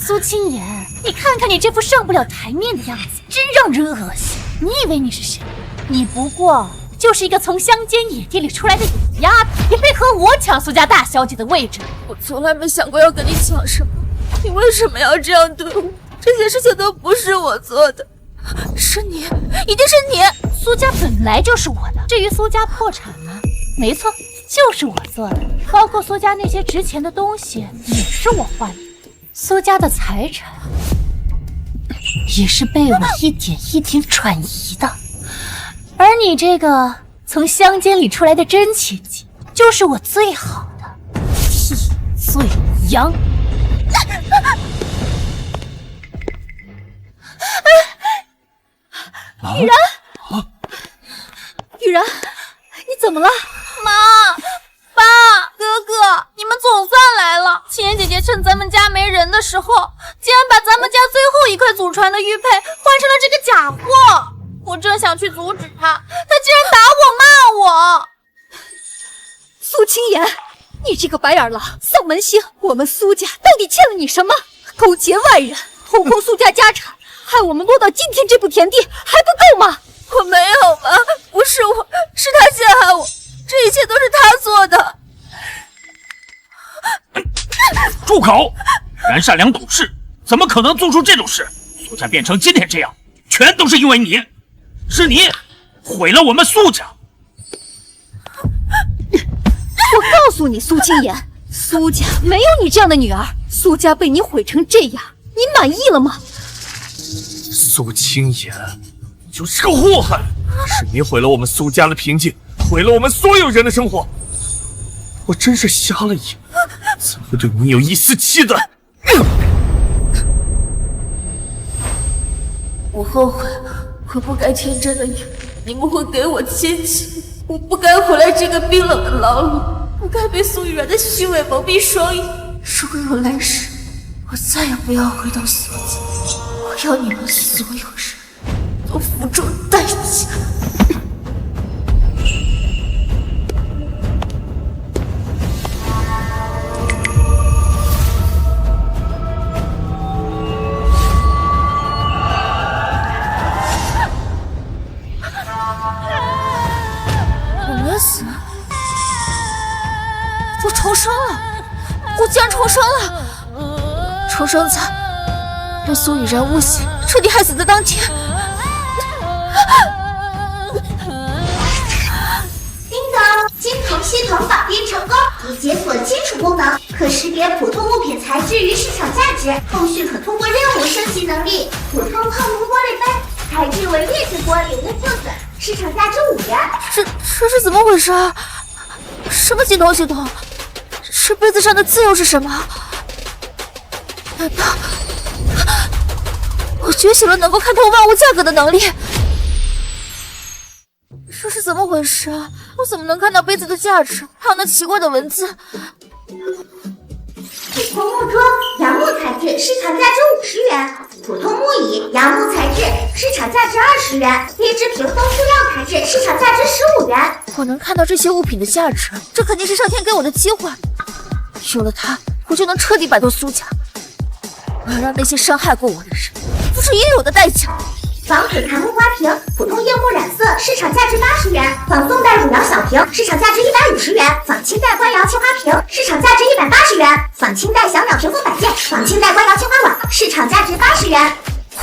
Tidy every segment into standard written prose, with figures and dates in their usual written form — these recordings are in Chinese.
苏青言，你看看你这副上不了台面的样子，真让人恶心。你以为你是谁？你不过就是一个从乡间野地里出来的野丫头，也配和我抢苏家大小姐的位置？我从来没想过要跟你抢什么，你为什么要这样对我？这些事情都不是我做的，是你，一定是你。苏家本来就是我的，至于苏家破产了，没错，就是我做的，包括苏家那些值钱的东西也是我换的，苏家的财产也是被我一点一点转移的。而你这个从乡间里出来的真千金，就是我最好的替罪羊。雨然，雨然，你怎么了？妈，爸，哥哥，你们总算来了。青言姐姐趁咱们家没人的时候，竟然把咱们家最后一块祖传的玉佩换成了这个假货。我正想去阻止他，他竟然打我骂我。苏青言，你这个白眼狼，丧门星，我们苏家到底欠了你什么？勾结外人，掏空苏家家产，害我们落到今天这步田地，还不够吗？我没有吗？不是我，是他陷害我，这一切都是他做的。住口！袁善良懂事，怎么可能做出这种事？苏家变成今天这样，全都是因为你，是你毁了我们苏家。我告诉你，苏青言，苏家没有你这样的女儿，苏家被你毁成这样，你满意了吗？苏青言，你就是个祸害，是你毁了我们苏家的平静，毁了我们所有人的生活。我真是瞎了眼，怎么会对你有一丝期待？我后悔，我不该天真的以为你们会给我亲情，我不该回来这个冰冷的牢里，不该被苏雨然的虚伪蒙蔽双眼。如果有来世，我再也不要回到苏家，我要你们所有人都付出代价。我重生了，我竟然重生了！重生在被苏雨然诬陷，彻底害死的当天。叮当，金童系统绑定成功，已解锁基础功能，可识别普通物品材质与市场价值，后续可通过任务升级能力。普通泡沫玻璃杯，材质为劣质玻璃，无破损，市场价值5元。这是怎么回事啊？什么金童系统？这杯子上的字又是什么？难道我觉醒了能够看透万物价格的能力？这是怎么回事啊？我怎么能看到杯子的价值，还有那奇怪的文字？普通木桌，杨木材质，市场价值50元；普通木椅，杨木材质，市场价值20元；劣质屏风塑料材质，市场价值15元。我能看到这些物品的价值，这肯定是上天给我的机会。有了它，我就能彻底摆脱苏家。我要让那些伤害过我的人付出应有的代价。仿品檀木花瓶，普通柚木染色，市场价值80元；仿宋代汝窑小瓶，市场价值150元；仿清代官窑青花瓶，市场价值180元；仿清代小鸟屏风摆件，仿清代官窑青花碗，市场价值80元。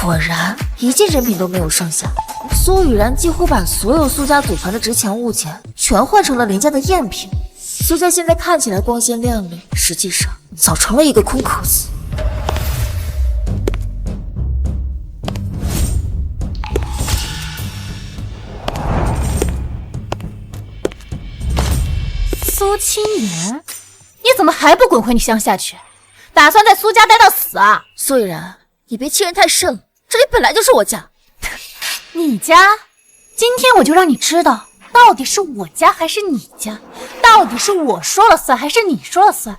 果然，一件人品都没有剩下。苏雨然几乎把所有苏家祖传的值钱物件全换成了廉价的赝品。苏家现在看起来光鲜亮丽，实际上早成了一个空壳子。苏青言，你怎么还不滚回你乡下去？打算在苏家待到死啊？苏雨然，你别欺人太甚了，这里本来就是我家。你家？今天我就让你知道，到底是我家还是你家？到底是我说了算还是你说了算？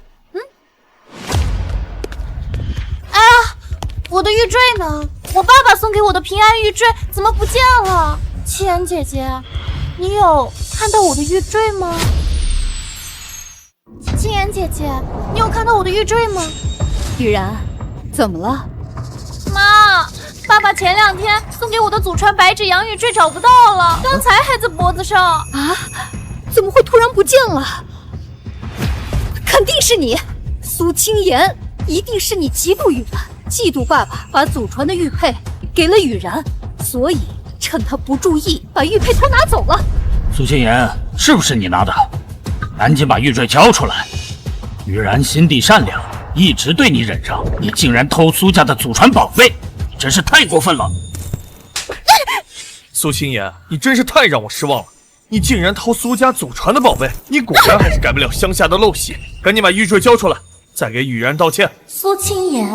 哎呀，我的玉坠呢？我爸爸送给我的平安玉坠怎么不见了？七言姐姐，你有看到我的玉坠吗？七言姐姐，你有看到我的玉坠吗？雨然，怎么了？妈，爸爸前2天送给我的祖传白纸洋玉坠找不到了，刚才还在脖子上。啊？怎么会突然不见了？肯定是你，苏清言，一定是你嫉妒雨然，嫉妒爸爸把祖传的玉佩给了雨然，所以趁他不注意把玉佩偷拿走了。苏清言，是不是你拿的？赶紧把玉坠交出来！雨然心地善良，一直对你忍让，你竟然偷苏家的祖传宝贝，你真是太过分了！苏清言，你真是太让我失望了！你竟然偷苏家祖传的宝贝，你果然还是改不了乡下的陋习。赶紧把玉坠交出来，再给雨然道歉。苏清言，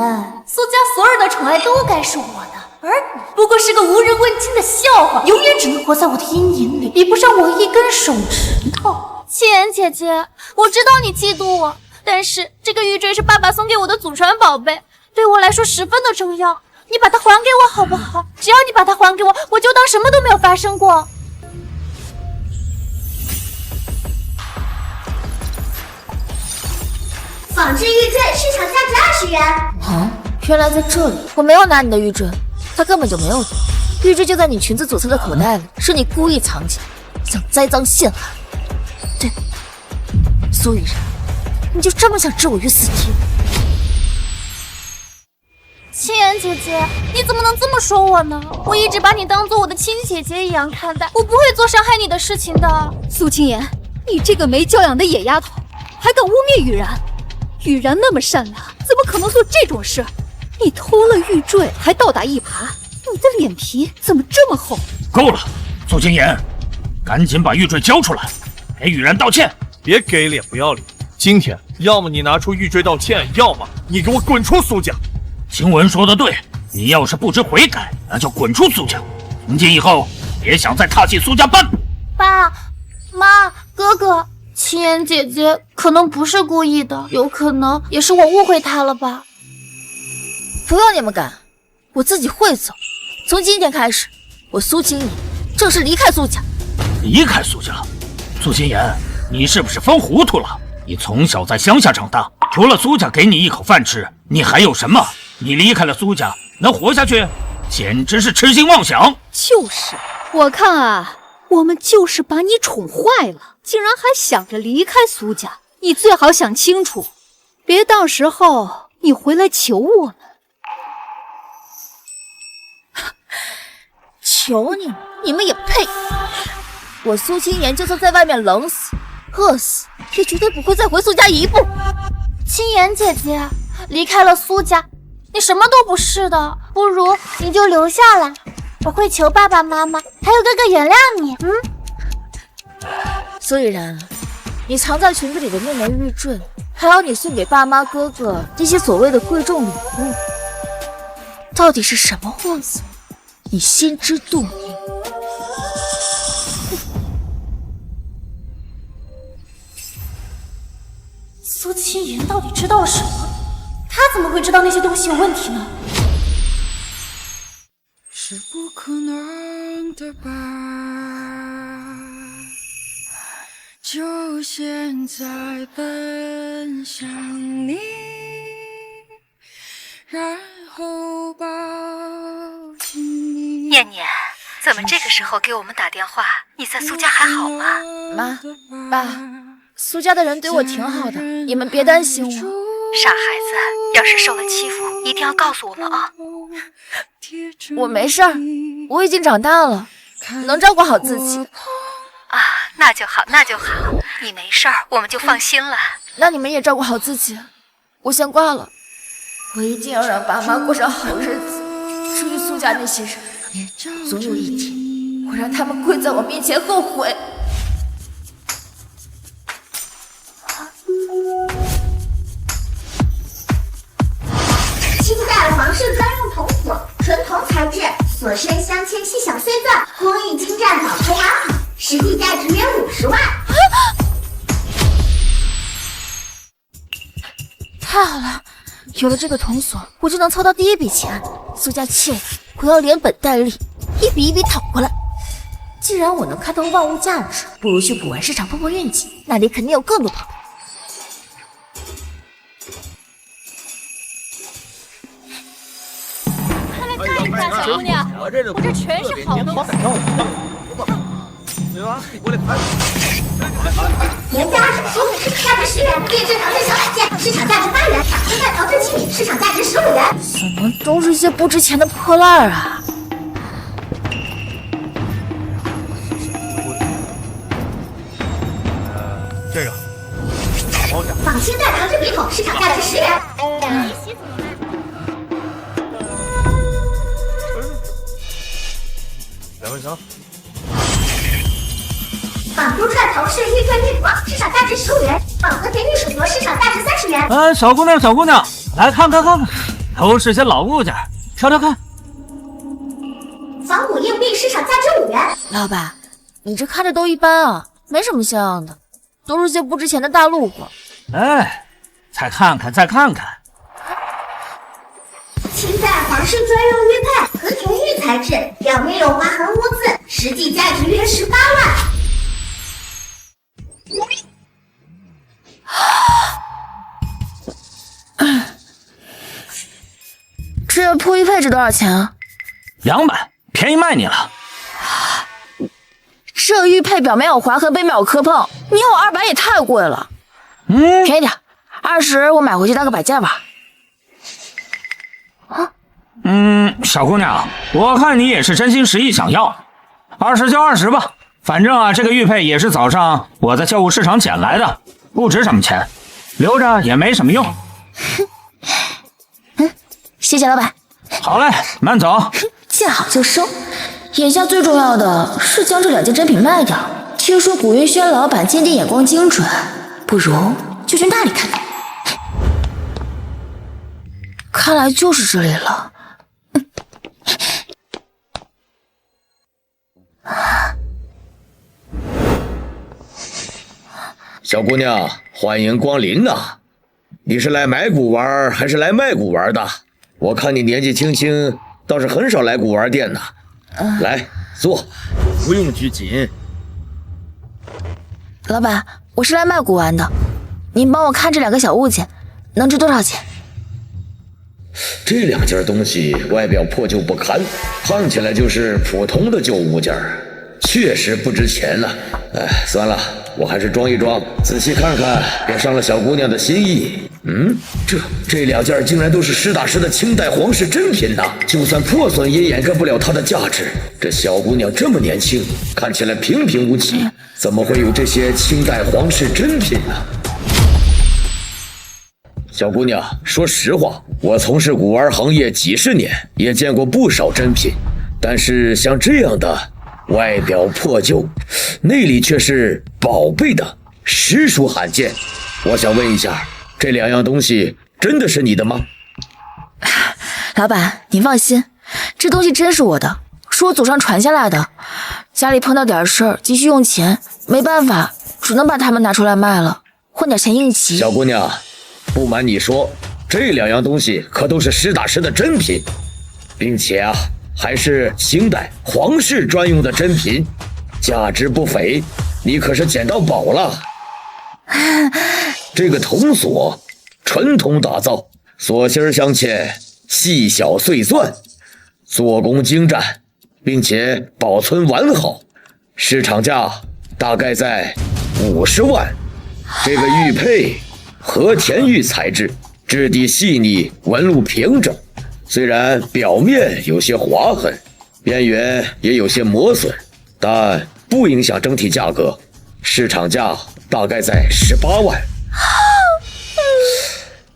苏家所有的宠爱都该是我的，而你不过是个无人问津的笑话，永远只能活在我的阴影里，比不上我一根手指头。清言姐姐，我知道你嫉妒我，但是这个玉坠是爸爸送给我的祖传宝贝，对我来说十分的重要。你把它还给我好不好？只要你把它还给我，我就当什么都没有发生过。仿制玉坠市场价值20元。啊，原来在这里！我没有拿你的玉坠，它根本就没有的。玉坠就在你裙子左侧的口袋里，是你故意藏起来，想栽赃陷害。对，苏雨然，你就这么想置我于死地？清言姐姐，你怎么能这么说我呢？我一直把你当做我的亲姐姐一样看待，我不会做伤害你的事情的。苏清言，你这个没教养的野丫头，还敢污蔑雨然！雨然那么善良，怎么可能做这种事？你偷了玉坠，还倒打一耙，你的脸皮怎么这么厚？够了，苏清言，赶紧把玉坠交出来，给雨然道歉。别给脸不要脸！今天要么你拿出玉坠道歉，要么你给我滚出苏家！晴雯说的对，你要是不知悔改，那就滚出苏家，从今以后别想再踏进苏家半步。爸妈，哥哥，清言姐姐可能不是故意的，有可能也是我误会她了吧。不用你们赶，我自己会走。从今天开始，我苏清言正式离开苏家。离开苏家？苏清言，你是不是疯糊涂了？你从小在乡下长大，除了苏家给你一口饭吃，你还有什么？你离开了苏家，能活下去？简直是痴心妄想！就是，我看啊，我们就是把你宠坏了，竟然还想着离开苏家。你最好想清楚，别到时候你回来求我们。求你们，你们也配！我苏清言就算在外面冷死、饿死，也绝对不会再回苏家一步。清言姐姐，离开了苏家，你什么都不是的，不如你就留下来，我会求爸爸妈妈还有哥哥原谅你。苏雨然，你藏在裙子里的那枚玉坠，还有你送给爸妈哥哥这些所谓的贵重礼物，到底是什么货色？你心知肚明。苏清言到底知道了什么？他怎么会知道那些东西有问题呢？是不可能的吧？就现在奔向你，然后抱紧你。念念，怎么这个时候给我们打电话？你在苏家还好吗？妈，爸，苏家的人对我挺好的，你们别担心我。傻孩子，要是受了欺负，一定要告诉我们啊！我没事儿，我已经长大了，能照顾好自己。啊，那就好，那就好，你没事儿，我们就放心了。那你们也照顾好自己，我先挂了。我一定要让爸妈过上好日子。至于苏家那些人，总有一天我让他们跪在我面前后悔。清代皇室专用铜锁，纯铜材质，锁身镶嵌细小碎钻，工艺精湛，保存完好，实际价值约50万。太好了，有了这个铜锁，我就能凑到第一笔钱。苏家欠我，我要连本带利，一笔一笔讨过来。既然我能看透万物价值，不如去古玩市场碰碰运气，那里肯定有更多宝贝。大小姑娘，我这全是好东西。原价25，市场价值10元，定制陶制小摆件，市场价值8元，现在陶制器皿，市场价值15元。怎么都是些不值钱的破烂儿啊？这个仿清代陶制笔筒，市场价值10元。2块钱。仿珠串头饰玉佩玉镯，市场价值15元。仿和田玉手镯，市场价值30元。小姑娘，来看看，都是些老物件，挑挑看。仿古硬币，市场价值5元。老板，你这看着都一般啊，没什么像样的，都是些不值钱的大路货。哎，再看看。清代皇室专用玉佩，和田玉材质，表面有划痕污渍，实际价值约18万。这破玉佩值多少钱啊200，便宜卖你了。这玉佩表面有划痕，背面有磕碰，你要我200也太贵了。便宜点，20我买回去当个摆件吧。小姑娘，我看你也是真心实意想要，20就20吧。反正啊，这个玉佩也是早上我在教务市场捡来的，不值什么钱，留着也没什么用。谢谢老板。好嘞，慢走。见好就收。眼下最重要的是将这2件珍品卖掉。听说古云轩老板鉴定眼光精准，不如就去那里看看。看来就是这里了。小姑娘，欢迎光临呐！你是来买古玩还是来卖古玩的？我看你年纪轻轻，倒是很少来古玩店呢。来坐，不用拘谨。老板，我是来卖古玩的，您帮我看这2个小物件，能值多少钱？这2件东西外表破旧不堪，看起来就是普通的旧物件，确实不值钱了。算了，我还是装一装，仔细看看，别伤了小姑娘的心意。这2件竟然都是实打实的清代皇室珍品呐！就算破损也掩盖不了它的价值。这小姑娘这么年轻，看起来平平无奇，怎么会有这些清代皇室珍品呢？小姑娘，说实话，我从事古玩行业几十年，也见过不少珍品，但是像这样的外表破旧，内里却是宝贝的，实属罕见。我想问一下，这2样东西真的是你的吗？老板，您放心，这东西真是我的，是我祖上传下来的。家里碰到点事儿，急需用钱，没办法，只能把它们拿出来卖了，混点钱应急。小姑娘，不瞒你说，这2样东西可都是实打实的珍品，并且还是清代皇室专用的珍品，价值不菲，你可是捡到宝了。这个铜锁纯铜打造，锁芯镶嵌，细小碎钻，做工精湛，并且保存完好，市场价大概在50万。这个玉佩和田玉材质，质地细腻，纹路平整，虽然表面有些划痕，边缘也有些磨损，但不影响整体价格，市场价大概在18万。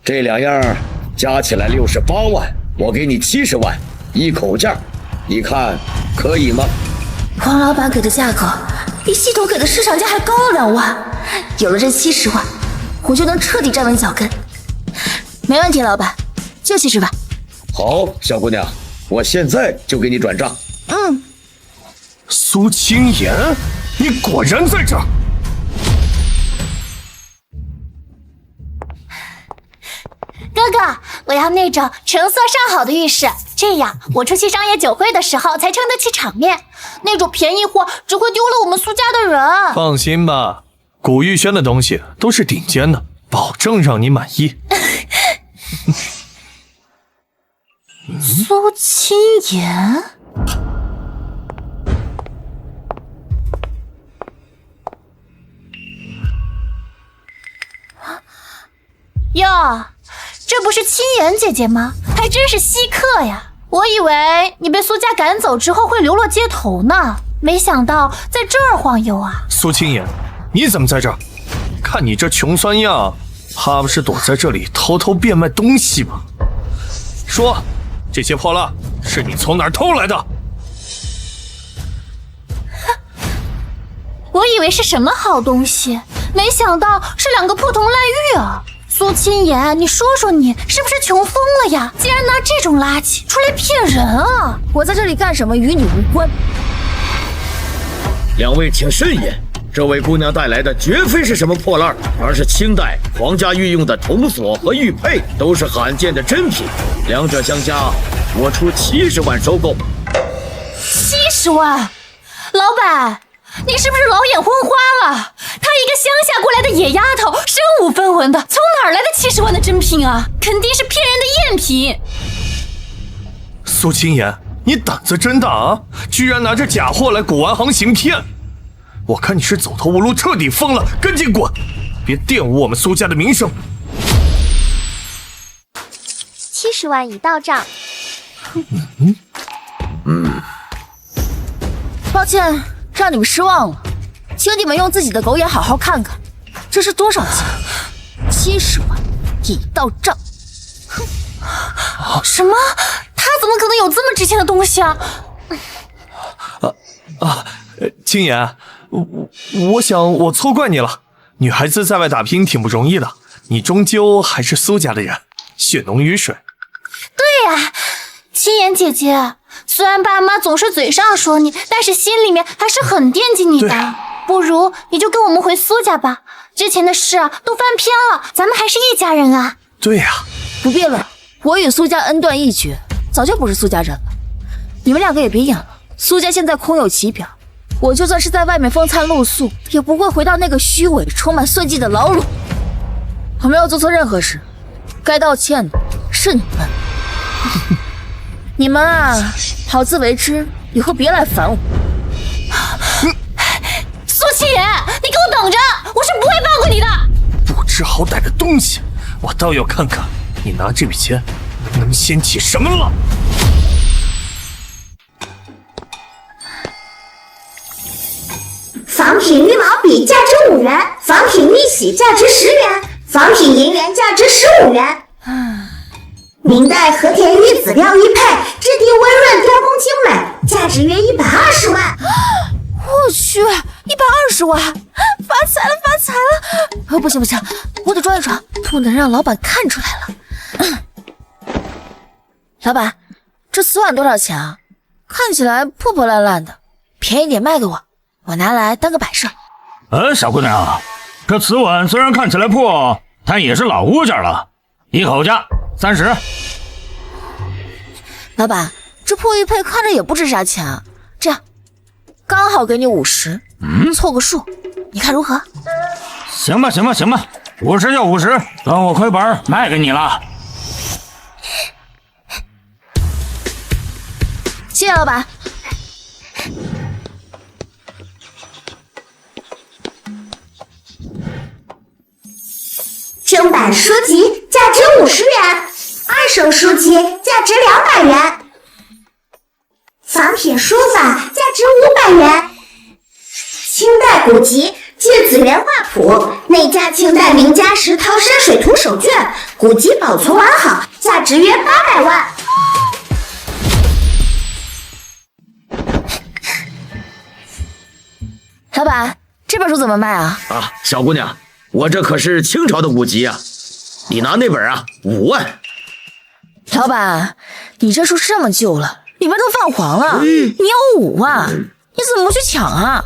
这2样加起来68万，我给你70万，一口价，你看可以吗？黄老板给的价格比系统给的市场价还高了2万，有了这70万，我就能彻底站稳脚跟。没问题，老板，就70万。好，小姑娘，我现在就给你转账。苏清言，你果然在这儿！哥哥，我要那种成色上好的玉饰，这样我出席商业酒会的时候才撑得起场面。那种便宜货只会丢了我们苏家的人。放心吧，古玉轩的东西都是顶尖的，保证让你满意。苏清言。哟，这不是清言姐姐吗？还真是稀客呀！我以为你被苏家赶走之后会流落街头呢，没想到在这儿晃悠啊！苏清言，你怎么在这儿？看你这穷酸样，怕不是躲在这里偷偷变卖东西吧？说，这些破烂是你从哪儿偷来的？我以为是什么好东西，没想到是2个破铜烂玉啊！苏清言，你说说你是不是穷疯了呀？竟然拿这种垃圾出来骗人啊！我在这里干什么与你无关。两位请慎言，这位姑娘带来的绝非是什么破烂，而是清代皇家御用的铜锁和玉佩，都是罕见的珍品，两者相加，我出70万收购。70万，老板，你是不是老眼昏花了？她一个乡下过来的野丫头，身无分文的，从哪儿来的70万的珍品啊？肯定是骗人的赝品。苏清言，你胆子真大啊！居然拿着假货来古玩行行骗！我看你是走投无路，彻底疯了，赶紧滚！别玷污我们苏家的名声。70万已到账。抱歉，让你们失望了，请你们用自己的狗眼好好看看，这是多少钱？70万已到账。什么？他怎么可能有这么值钱的东西啊？清言，我想我错怪你了。女孩子在外打拼挺不容易的，你终究还是苏家的人，血浓于水。对呀，清言姐姐，虽然爸妈总是嘴上说你，但是心里面还是很惦记你的。不如你就跟我们回苏家吧，之前的事都翻篇了，咱们还是一家人啊。对呀，不必了，我与苏家恩断义绝，早就不是苏家人了。你们2个也别演了，苏家现在空有其表，我就算是在外面风餐露宿，也不会回到那个虚伪、充满算计的牢笼。我没有做错任何事，该道歉的是你们。你们啊，好自为之，以后别来烦我。苏清言，你给我等着，我是不会放过你的。不知好歹的东西，我倒要看看你拿这笔钱能掀起什么浪。仿品玉毛笔价值5元，仿品玉玺价值10元，仿品银元价值15元。明代和田玉籽料玉佩，质地温润，雕工精美，价值约120万。我去，120万，发财了，发财了！不行不行，我得装一装，不能让老板看出来了。老板，这瓷碗多少钱啊？看起来破破烂烂的，便宜点卖给我，我拿来当个摆设。小姑娘，这瓷碗虽然看起来破，但也是老物件了，一口价30。老板，这破玉佩看着也不值啥钱啊，这样刚好给你50，凑个数，你看如何？行吧，50就50，算我亏本卖给你了。谢谢老板。正版书籍价值50元，二手书籍价值200元，仿品书法价值500元，清代古籍《芥子园画谱》内加清代名家石涛山水图手卷，古籍保存完好，价值约800万。老板，这本书怎么卖啊？小姑娘，我这可是清朝的古籍啊，你拿那本5万。老板，你这书这么旧了，里面都泛黄了，你要5万，你怎么不去抢啊？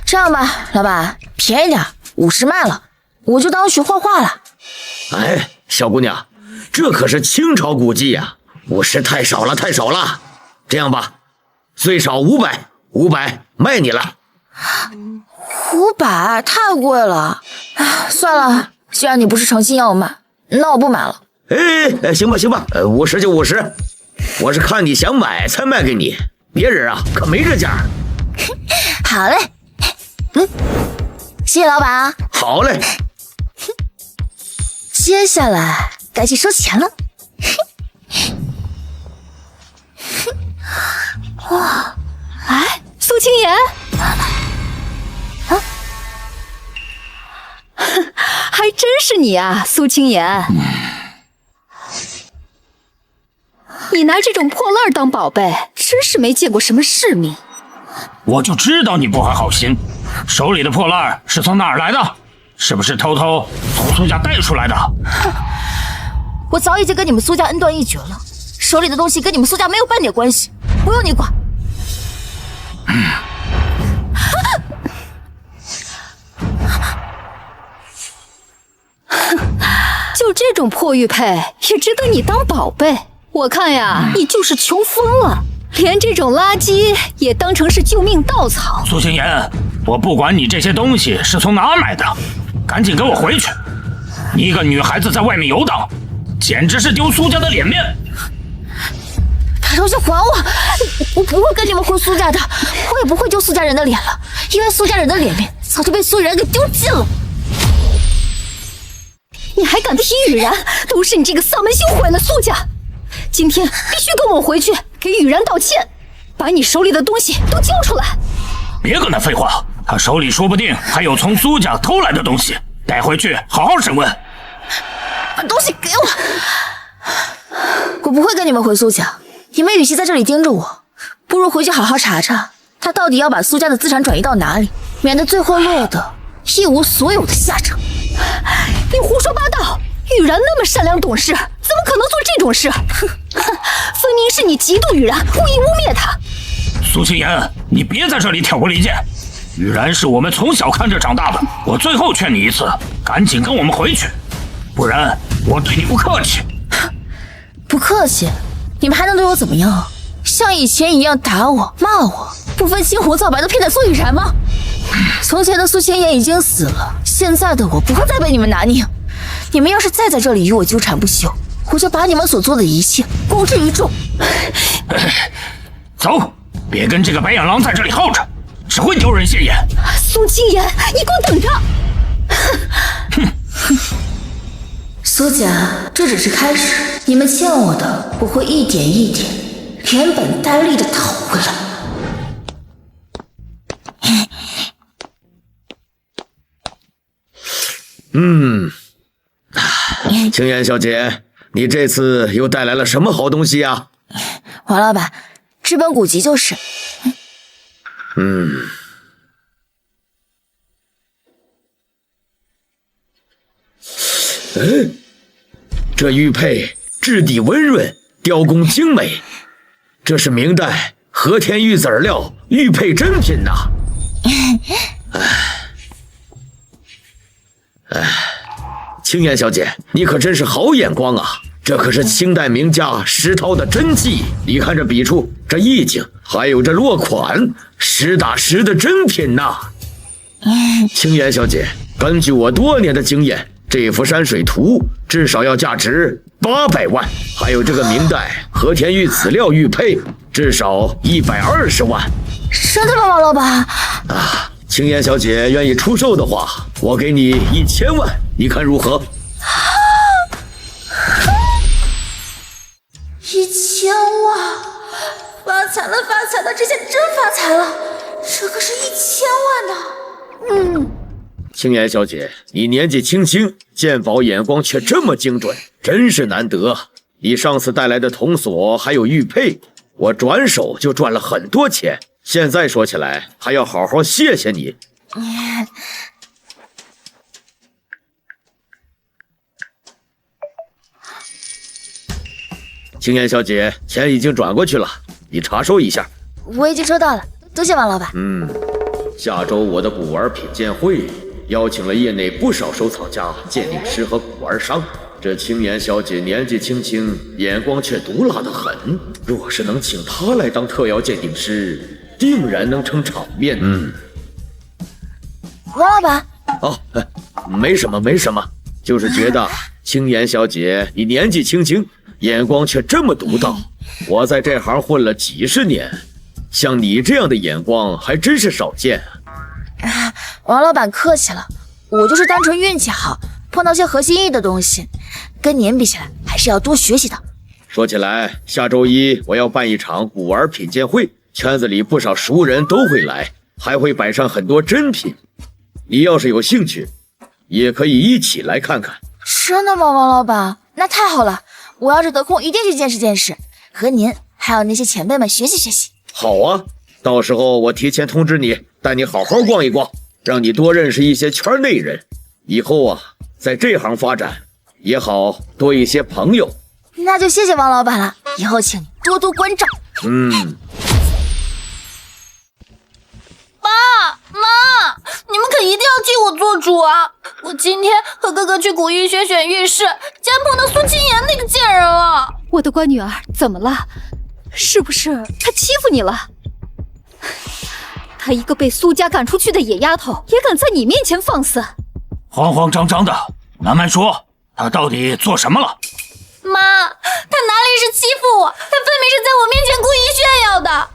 这样吧，老板，便宜点，50卖了，我就当学画画了。哎，小姑娘，这可是清朝古迹呀，50太少了，太少了。这样吧，最少500卖你了。500太贵了，算了，既然你不是诚心要买，那我不买了。行吧，50就50。我是看你想买才卖给你，别人啊可没这价。好嘞，谢谢老板啊。好嘞，接下来该去收钱了。哇，哎，苏青言，还真是你啊，苏青言。你拿这种破烂当宝贝，真是没见过什么世面。我就知道你不怀好心，手里的破烂是从哪儿来的？是不是偷偷从苏家带出来的？我早已经跟你们苏家恩断义绝了，手里的东西跟你们苏家没有半点关系，不用你管。就这种破玉佩也值得你当宝贝？我看呀，你就是穷疯了，连这种垃圾也当成是救命稻草。苏青言，我不管你这些东西是从哪儿买的，赶紧给我回去！你一个女孩子在外面游荡，简直是丢苏家的脸面！把东西还我！我不会跟你们回苏家的，我也不会丢苏家人的脸了，因为苏家人的脸面早就被苏雨然给丢尽了。你还敢踢雨然？都是你这个丧门星毁了苏家！今天必须跟我回去给雨然道歉，把你手里的东西都交出来！别跟他废话，他手里说不定还有从苏家偷来的东西，带回去好好审问。把东西给我！我不会跟你们回苏家，你们与其在这里盯着我，不如回去好好查查他到底要把苏家的资产转移到哪里，免得最后落得一无所有的下场。你胡说八道！雨然那么善良懂事，怎么可能做这种事？分明是你嫉妒雨然，故意污蔑他。苏青言，你别在这里挑拨离间。雨然是我们从小看着长大的，我最后劝你一次，赶紧跟我们回去，不然我对你不客气。不客气？你们还能对我怎么样？像以前一样打我、骂我，不分青红皂白的骗待苏雨然吗？从前的苏青言已经死了，现在的我不会再被你们拿捏。你们要是再在这里与我纠缠不休，我就把你们所做的一切公之于众。走，别跟这个白眼狼在这里耗着，只会丢人现眼。苏青言，你给我等着！苏家，这只是开始，你们欠我的，我会一点一点、连本带利的讨回来。青言小姐，你这次又带来了什么好东西呀？王老板，这本古籍就是。这玉佩质地温润，雕工精美，这是明代和田玉子料玉佩珍品呐。青言小姐，你可真是好眼光啊！这可是清代名家石涛的真迹，你看这笔触，这意境，还有这落款，实打实的真品呐。青言小姐，根据我多年的经验，这幅山水图至少要价值800万，还有这个明代和田玉子料玉佩，至少120万。真的吗，王老板？青言小姐愿意出售的话，我给你1000万，你看如何？1000万！发财了，发财了！这下真发财了，这可是1000万呢。青言小姐，你年纪轻轻，鉴宝眼光却这么精准，真是难得。你上次带来的铜锁还有玉佩，我转手就赚了很多钱。现在说起来，还要好好谢谢你。青言小姐，钱已经转过去了，你查收一下。我已经收到了，多谢王老板。下周我的古玩品鉴会邀请了业内不少收藏家、鉴定师和古玩商。这青言小姐年纪轻轻，眼光却毒辣得很。若是能请她来当特邀鉴定师，定然能撑场面。王老板，没什么，没什么，就是觉得青言小姐你年纪轻轻，眼光却这么独到，我在这行混了几十年，像你这样的眼光还真是少见啊！王老板客气了，我就是单纯运气好，碰到些合心意的东西，跟您比起来还是要多学习的。说起来，下周一我要办一场古玩品鉴会，圈子里不少熟人都会来，还会摆上很多珍品。你要是有兴趣，也可以一起来看看。真的吗，王老板？那太好了，我要是得空一定去见识见识，和您还有那些前辈们学习学习。好啊，到时候我提前通知你，带你好好逛一逛，让你多认识一些圈内人，以后啊，在这行发展也好多一些朋友。那就谢谢王老板了，以后请你多多关照。爸妈，你们可一定要替我做主啊！我今天和哥哥去古玉轩选玉饰，竟然碰到苏清言那个贱人了。我的乖女儿，怎么了？是不是她欺负你了？她一个被苏家赶出去的野丫头，也敢在你面前放肆？慌慌张张的，慢慢说，她到底做什么了？妈，她哪里是欺负我，她分明是在我面前故意炫耀的。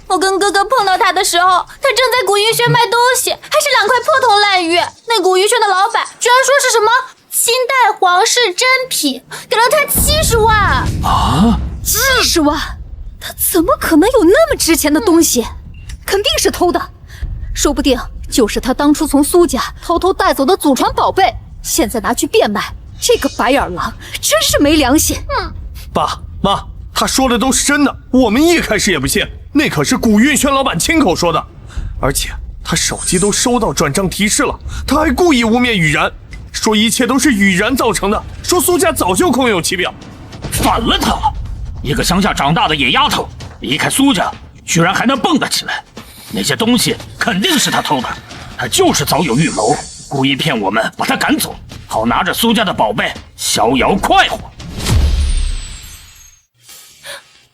我跟哥哥碰到他的时候，他正在古玉轩卖东西，还是2块破铜烂玉。那古玉轩的老板居然说是什么清代皇室珍品，给了他70万啊！70万？他怎么可能有那么值钱的东西？肯定是偷的，说不定就是他当初从苏家偷偷带走的祖传宝贝，现在拿去变卖。这个白眼狼真是没良心！爸妈，他说的都是真的，我们一开始也不信。那可是古运轩老板亲口说的，而且他手机都收到转账提示了，他还故意污蔑雨然，说一切都是雨然造成的，说苏家早就空有其表。反了他了！一个乡下长大的野丫头，离开苏家居然还能蹦跶起来，那些东西肯定是他偷的，他就是早有预谋，故意骗我们把他赶走，好拿着苏家的宝贝逍遥快活。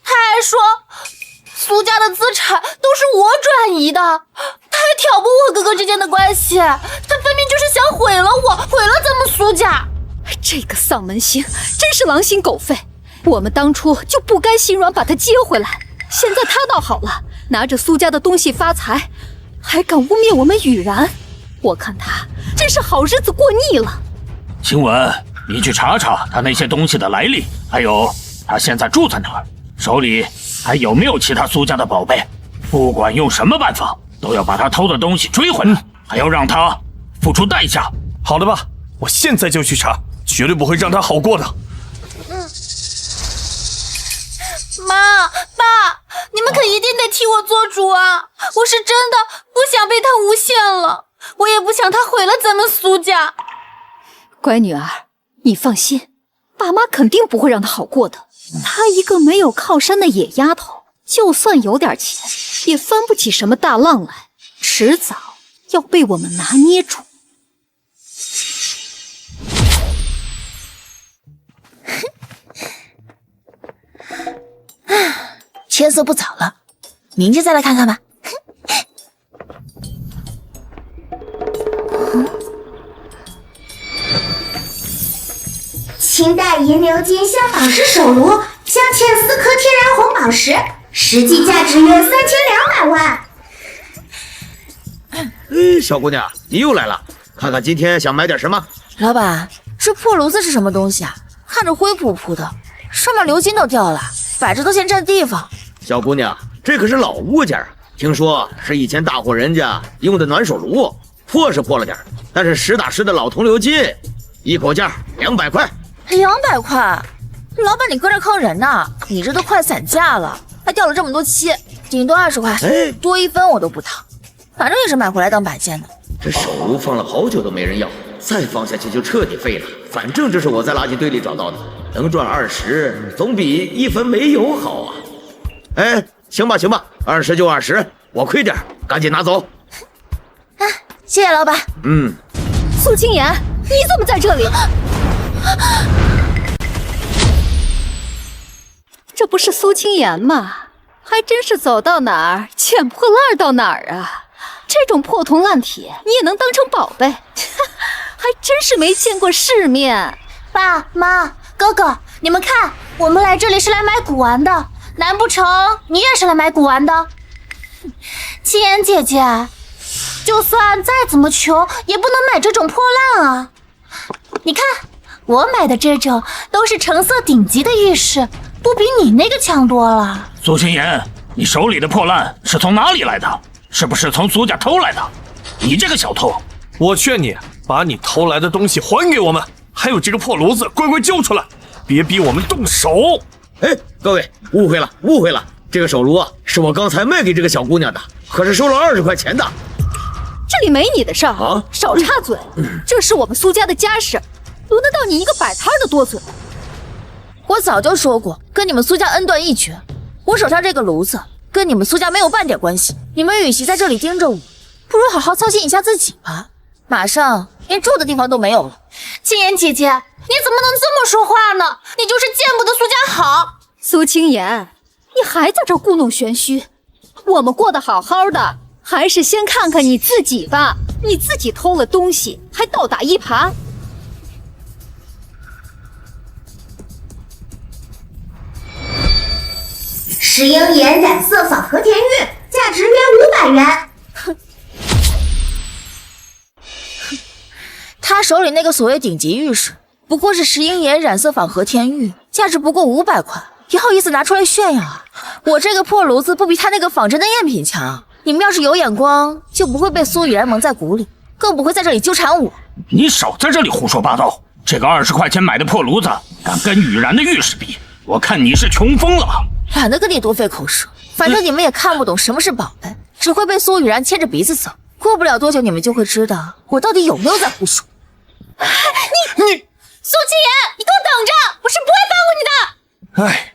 他还说苏家的资产都是我转移的，他还挑拨我哥哥之间的关系，他分明就是想毁了我，毁了咱们苏家。这个丧门星真是狼心狗肺，我们当初就不该心软把他接回来，现在他倒好了，拿着苏家的东西发财，还敢污蔑我们雨然，我看他真是好日子过腻了。晴雯，你去查查他那些东西的来历，还有他现在住在哪儿，手里还有没有其他苏家的宝贝？不管用什么办法，都要把他偷的东西追回来，还要让他付出代价。好的吧，我现在就去查，绝对不会让他好过的。妈爸，你们可一定得替我做主啊！我是真的不想被他诬陷了，我也不想他毁了咱们苏家。乖女儿，你放心，爸妈肯定不会让他好过的。她一个没有靠山的野丫头，就算有点钱，也翻不起什么大浪来，迟早要被我们拿捏住。天色不早了，明天再来看看吧。清代银鎏金镶宝石手炉，镶嵌4颗天然红宝石，实际价值约3200万。小姑娘，你又来了，看看今天想买点什么？老板，这破炉子是什么东西啊？看着灰扑扑的，上面鎏金都掉了，摆着都嫌占地方。小姑娘，这可是老物件啊，听说是以前大户人家用的暖手炉，破是破了点，但是实打实的老铜鎏金，一口价200块。200块？老板，你搁这坑人呢？你这都快散架了，还掉了这么多漆，顶多20块，多1分我都不疼。反正也是买回来当摆件的。这手炉放了好久都没人要，再放下去就彻底废了。反正这是我在垃圾堆里找到的，能赚20，总比1分没有好啊。行吧，20就20，我亏点，赶紧拿走。谢谢老板。苏清言，你怎么在这里？这不是苏清言吗？还真是走到哪儿捡破烂到哪儿啊！这种破铜烂铁你也能当成宝贝，还真是没见过世面。爸妈哥哥，你们看，我们来这里是来买古玩的，难不成你也是来买古玩的？青妍姐姐，就算再怎么穷，也不能买这种破烂啊！你看，我买的这种都是成色顶级的玉石，不比你那个强多了。苏青妍，你手里的破烂是从哪里来的？是不是从苏家偷来的？你这个小偷！我劝你把你偷来的东西还给我们，还有这个破炉子，乖乖交出来，别逼我们动手。哎，各位误会了，误会了，这个手炉啊，是我刚才卖给这个小姑娘的，可是收了20块钱的。这里没你的事儿啊！少插嘴，这是我们苏家的家事，轮得到你一个摆摊的多嘴？我早就说过，跟你们苏家恩断义绝。我手上这个炉子跟你们苏家没有半点关系。你们与其在这里盯着我，不如好好操心一下自己吧。马上连住的地方都没有了。青妍姐姐，你怎么能这么说话呢？你就是见不得苏家好。苏青妍，你还在这故弄玄虚？我们过得好好的，还是先看看你自己吧。你自己偷了东西，还倒打一耙。石英岩染色仿和田玉，价值约500元。他手里那个所谓顶级玉石，不过是石英岩染色仿和田玉，价值不过500块，也好意思拿出来炫耀啊！我这个破炉子不比他那个仿真的赝品强。你们要是有眼光，就不会被苏雨然蒙在鼓里，更不会在这里纠缠我。你少在这里胡说八道！这个20块钱买的破炉子，敢跟雨然的玉石比，我看你是穷疯了！懒得跟你多费口舌，反正你们也看不懂什么是宝贝，只会被苏雨然牵着鼻子走。过不了多久，你们就会知道我到底有没有在胡说。你苏青妍，你给我等着，我是不会放过你的。哎，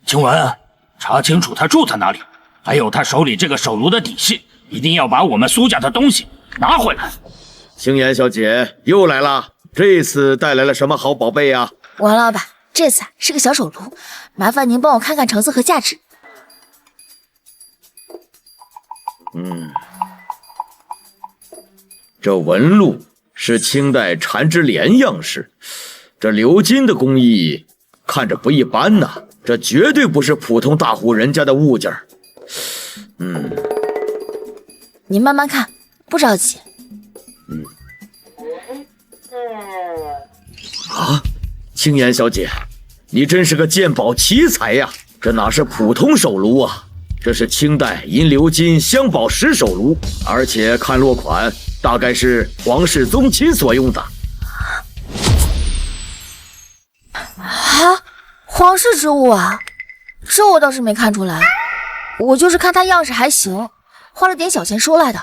晴雯，查清楚他住在哪里，还有他手里这个手炉的底细，一定要把我们苏家的东西拿回来。青妍小姐又来了，这次带来了什么好宝贝呀？王老板，这次是个小手炉，麻烦您帮我看看成色和价值。这纹路是清代缠枝莲样式，这鎏金的工艺看着不一般呐，这绝对不是普通大户人家的物件。您慢慢看，不着急。啊，青妍小姐，你真是个鉴宝奇才呀！这哪是普通手炉啊，这是清代银鎏金镶宝石手炉，而且看落款，大概是皇室宗亲所用的。啊，皇室之物啊，这我倒是没看出来，我就是看它样式还行，花了点小钱收来的。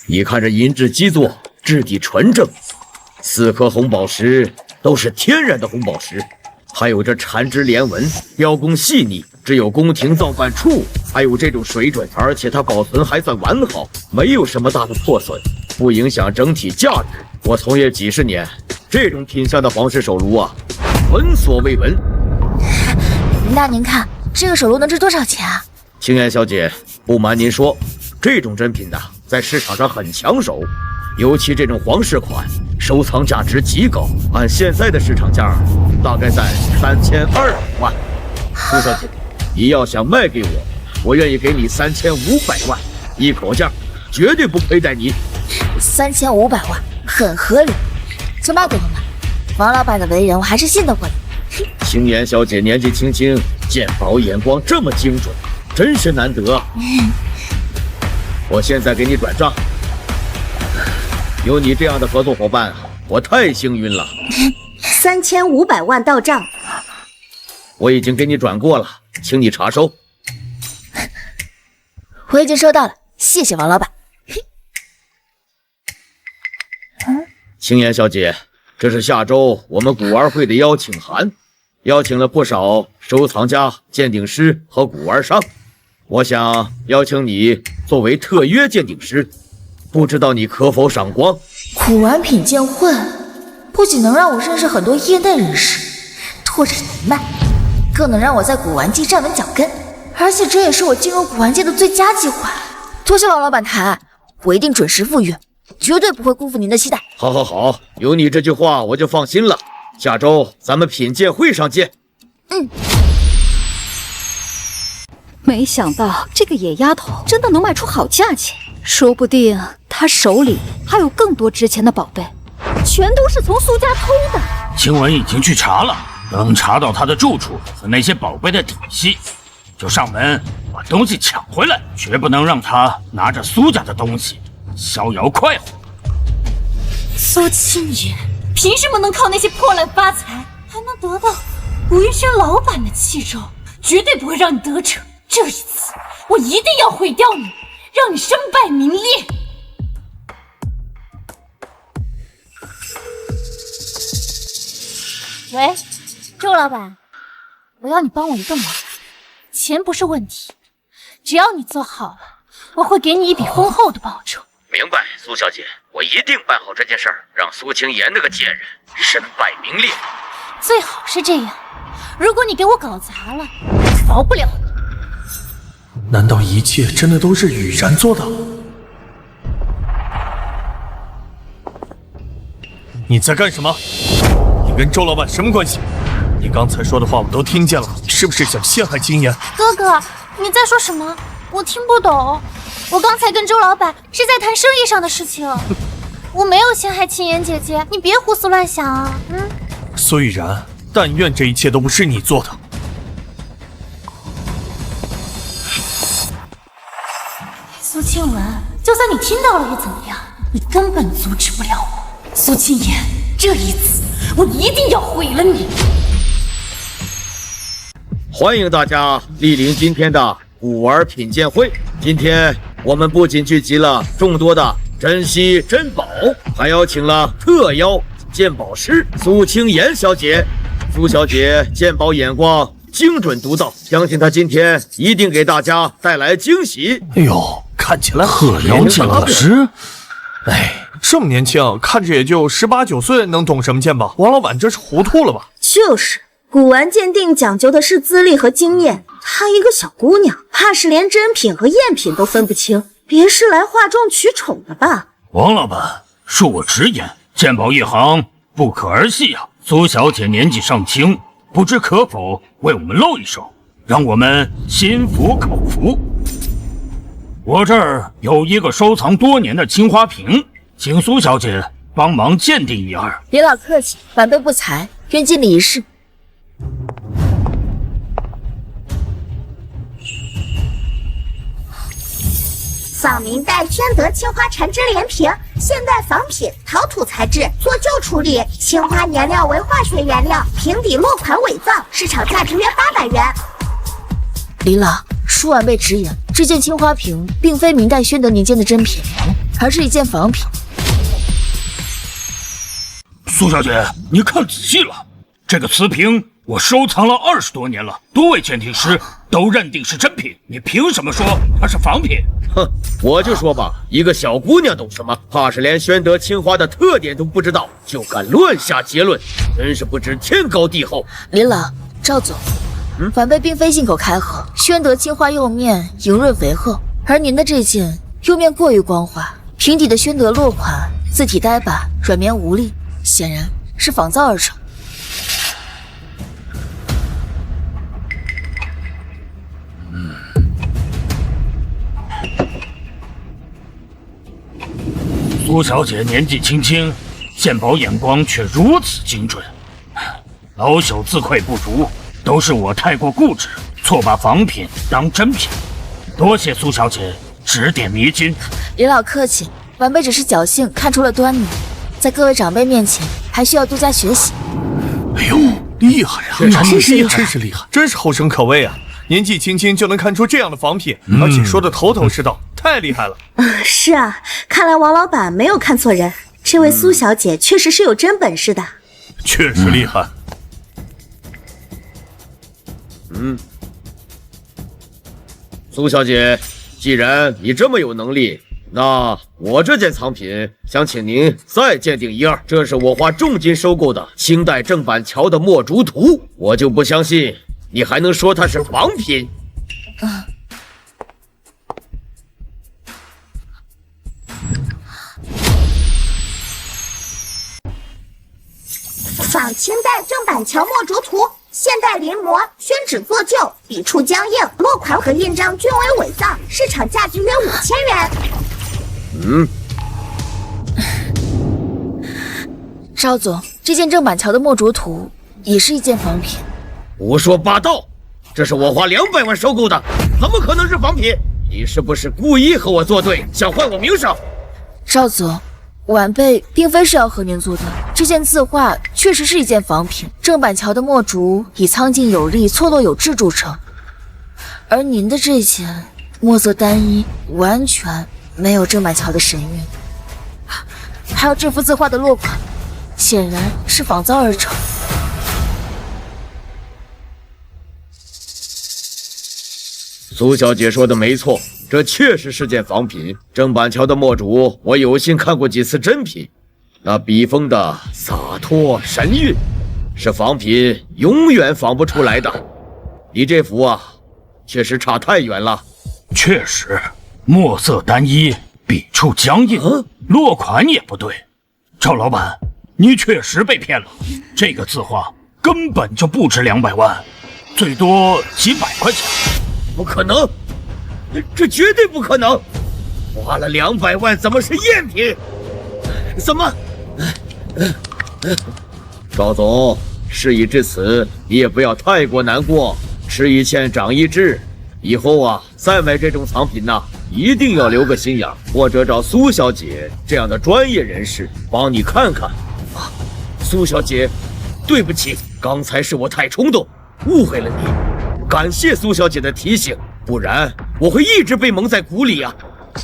你看这银质基座，质地纯正，4颗红宝石都是天然的红宝石，还有这缠枝莲纹，雕工细腻，只有宫廷造办处才有这种水准，而且它保存还算完好，没有什么大的破损，不影响整体价值。我从业几十年，这种品相的皇室手炉啊，闻所未闻。那您看这个手炉能值多少钱啊？青妍小姐，不瞒您说，这种珍品呐，在市场上很抢手，尤其这种皇室款，收藏价值极高，按现在的市场价，大概在3200万。苏小姐，你要想卖给我，我愿意给你3500万，一口价，绝对不亏待你。3500万，很合理，就卖给你们。王老板的为人，我还是信得过你。青妍小姐年纪轻轻，鉴宝眼光这么精准，真是难得。我现在给你转账。有你这样的合作伙伴，我太幸运了。3500万到账，我已经给你转过了，请你查收。我已经收到了，谢谢王老板。青妍小姐，这是下周我们古玩会的邀请函，邀请了不少收藏家、鉴定师和古玩商，我想邀请你作为特约鉴定师，不知道你可否赏光？古玩品鉴会不仅能让我认识很多业内人士，拓展人脉，更能让我在古玩界站稳脚跟，而且这也是我进入古玩界的最佳机会。多谢王老板抬爱，我一定准时赴约，绝对不会辜负您的期待。好，好，好，有你这句话我就放心了。下周咱们品鉴会上见。没想到这个野丫头真的能卖出好价钱，说不定她手里还有更多值钱的宝贝，全都是从苏家偷的。晴雯已经去查了，等查到她的住处和那些宝贝的底细，就上门把东西抢回来，绝不能让她拿着苏家的东西逍遥快活。苏青言凭什么能靠那些破烂发财，还能得到古玉轩老板的器重？绝对不会让你得逞。这一次，我一定要毁掉你，让你身败名裂。喂，周老板，我要你帮我一个忙，钱不是问题，只要你做好了，我会给你一笔丰厚的报酬。明白，苏小姐，我一定办好这件事儿，让苏青言那个贱人身败名裂。最好是这样，如果你给我搞砸了，饶不了你。难道一切真的都是雨然做的？你在干什么？你跟周老板什么关系？你刚才说的话我都听见了，你是不是想陷害青言？哥哥，你在说什么？我听不懂。我刚才跟周老板是在谈生意上的事情，我没有陷害青言姐姐，你别胡思乱想啊。苏雨然，但愿这一切都不是你做的。苏青文，就算你听到了又怎么样？你根本阻止不了我。苏青言，这一次我一定要毁了你。欢迎大家莅临今天的古玩品鉴会。今天我们不仅聚集了众多的珍稀珍宝，还邀请了特邀鉴宝师苏青言小姐。苏小姐鉴宝眼光精准独到，相信她今天一定给大家带来惊喜。哎呦，看起来特邀鉴宝师，哎，这么年轻，看着也就18、19岁，能懂什么鉴宝？王老板这是糊涂了吧？就是，古玩鉴定讲究的是资历和经验，她一个小姑娘，怕是连真品和赝品都分不清，别是来哗众取宠的吧？王老板，恕我直言，鉴宝一行不可儿戏啊！苏小姐年纪尚轻，不知可否为我们露一手，让我们心服口服。我这儿有一个收藏多年的青花瓶，请苏小姐帮忙鉴定一二。别老客气，晚辈不才，愿尽力一试。仿明代宣德青花缠枝莲瓶，现代仿品，陶土材质，做旧处理，青花颜料为化学原料，瓶底落款伪造，市场价值约800元。李老，恕晚辈直言，这件青花瓶并非明代宣德年间的真品，而是一件仿品。苏小姐，你看仔细了，这个瓷瓶我收藏了20多年了，多位鉴定师都认定是真品，你凭什么说它是仿品？哼，我就说吧，一个小姑娘懂什么？怕是连宣德青花的特点都不知道，就敢乱下结论，真是不知天高地厚。李老，赵总，晚辈并非信口开河，宣德青花釉面莹润肥厚，而您的这件釉面过于光滑，瓶底的宣德落款字体呆板，软绵无力，显然是仿造而成。苏小姐年纪轻轻，鉴宝眼光却如此精准，老朽自愧不如，都是我太过固执，错把仿品当真品。多谢苏小姐指点迷津。李老客气，晚辈只是侥幸看出了端倪，在各位长辈面前还需要多加学习。哎呦，厉害呀！真是厉害，真是后生可畏啊！年纪轻轻就能看出这样的仿品，而且说的头头是道，太厉害了。是啊，看来王老板没有看错人，这位苏小姐确实是有真本事的。确实厉害。苏小姐，既然你这么有能力，那我这件藏品想请您再鉴定一二。这是我花重金收购的清代正版桥的墨竹图，我就不相信你还能说它是仿品。仿清代正版桥墨竹图，现代临摹，宣纸做旧，笔触僵硬，落款和印章均为伪造，市场价值约5000元。赵总，这件正板桥的墨竹图也是一件仿品。胡说八道！这是我花200万收购的，怎么可能是仿品？你是不是故意和我作对，想坏我名声？赵总，晚辈并非是要和您作对，这件字画确实是一件仿品。正板桥的墨竹以苍劲有力、错落有致著称，而您的这件墨色单一，完全没有正板桥的神韵。还有这幅字画的落款，显然是仿造而成。苏小姐说的没错，这确实是件仿品。正板桥的墨竹，我有幸看过几次真品，那笔锋的洒脱神韵，是仿品永远仿不出来的。你这幅啊，确实差太远了。确实，墨色单一，笔触僵硬，落款也不对。赵老板，你确实被骗了。这个字画根本就不值200万，最多几百块钱。不可能，这绝对不可能！花了200万，怎么是赝品？怎么？赵总，事已至此，你也不要太过难过。吃一堑，长一智。以后啊，再买这种藏品呐，一定要留个心眼，或者找苏小姐这样的专业人士帮你看看。啊，苏小姐，对不起，刚才是我太冲动，误会了你。感谢苏小姐的提醒，不然我会一直被蒙在鼓里啊！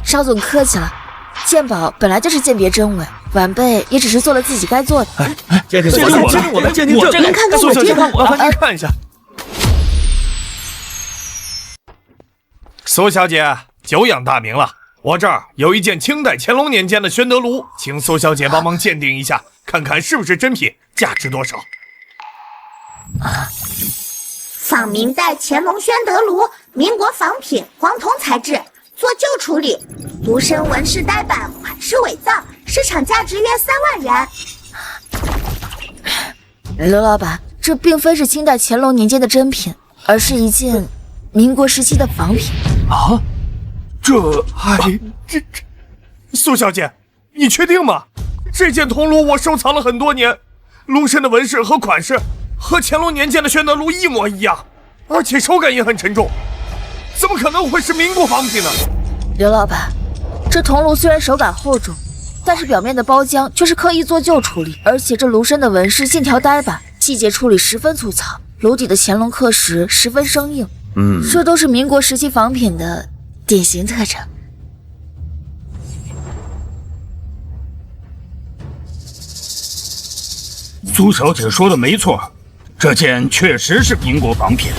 邵总客气了，鉴宝本来就是鉴别真伪，晚辈也只是做了自己该做的。鉴定我的鉴定证，您看看苏小姐，我这个，麻烦您看一下。苏小姐，久仰大名了，我这儿有一件清代乾隆年间的宣德炉，请苏小姐帮忙鉴定一下，看看是不是真品，价值多少？仿明代乾隆宣德炉，民国仿品，黄铜材质，做旧处理，炉身纹饰呆板，款式伪造，市场价值约3万元。刘老板，这并非是清代乾隆年间的真品，而是一件民国时期的仿品。啊？这苏小姐，你确定吗？这件铜炉我收藏了很多年，炉身的纹饰和款式和乾隆年间的宣德炉一模一样，而且手感也很沉重，怎么可能会是民国仿品呢？刘老板，这铜炉虽然手感厚重，但是表面的包浆却是刻意做旧处理，而且这炉身的纹饰线条呆板，细节处理十分粗糙，炉底的乾隆刻石十分生硬。这都是民国时期仿品的典型特征。苏小姐说的没错，这件确实是民国仿品。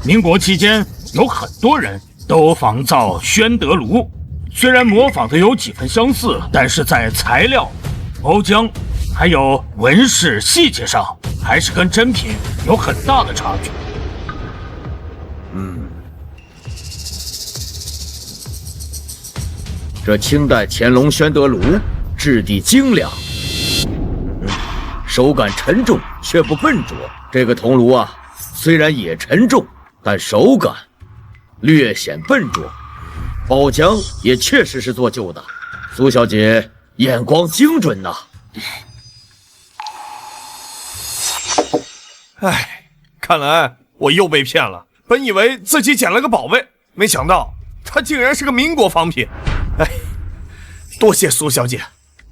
民国期间有很多人都仿造宣德炉，虽然模仿的有几分相似，但是在材料、包浆还有纹饰细节上，还是跟真品有很大的差距。这清代乾隆宣德炉质地精良，手感沉重却不笨拙。这个铜炉啊，虽然也沉重，但手感略显笨拙，包浆也确实是做旧的。苏小姐眼光精准呐！唉，看来我又被骗了。本以为自己捡了个宝贝，没想到它竟然是个民国仿品。哎，多谢苏小姐，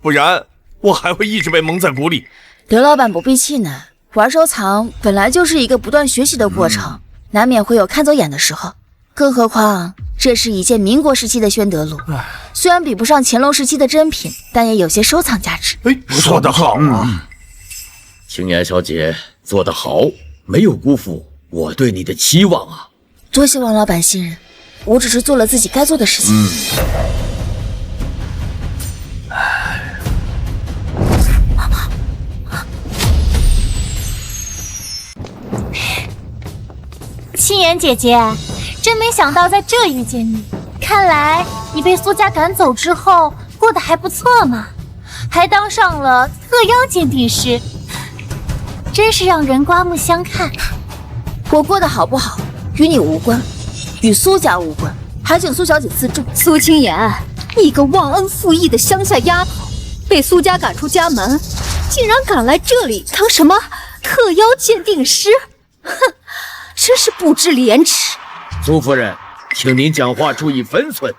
不然我还会一直被蒙在鼓里。刘老板不必气馁，玩收藏本来就是一个不断学习的过程，难免会有看走眼的时候。更何况这是一件民国时期的宣德炉，虽然比不上乾隆时期的真品，但也有些收藏价值。哎，说得好啊！青岩小姐做得好，没有辜负我对你的期望啊！多谢王老板信任，我只是做了自己该做的事情。青岩姐姐，真没想到在这遇见你。看来你被苏家赶走之后过得还不错嘛，还当上了特邀鉴定师，真是让人刮目相看。我过得好不好与你无关，与苏家无关，还请苏小姐自重。苏清言，你个忘恩负义的乡下丫头，被苏家赶出家门，竟然赶来这里当什么特邀鉴定师？哼，真是不知廉耻！苏夫人，请您讲话注意分寸。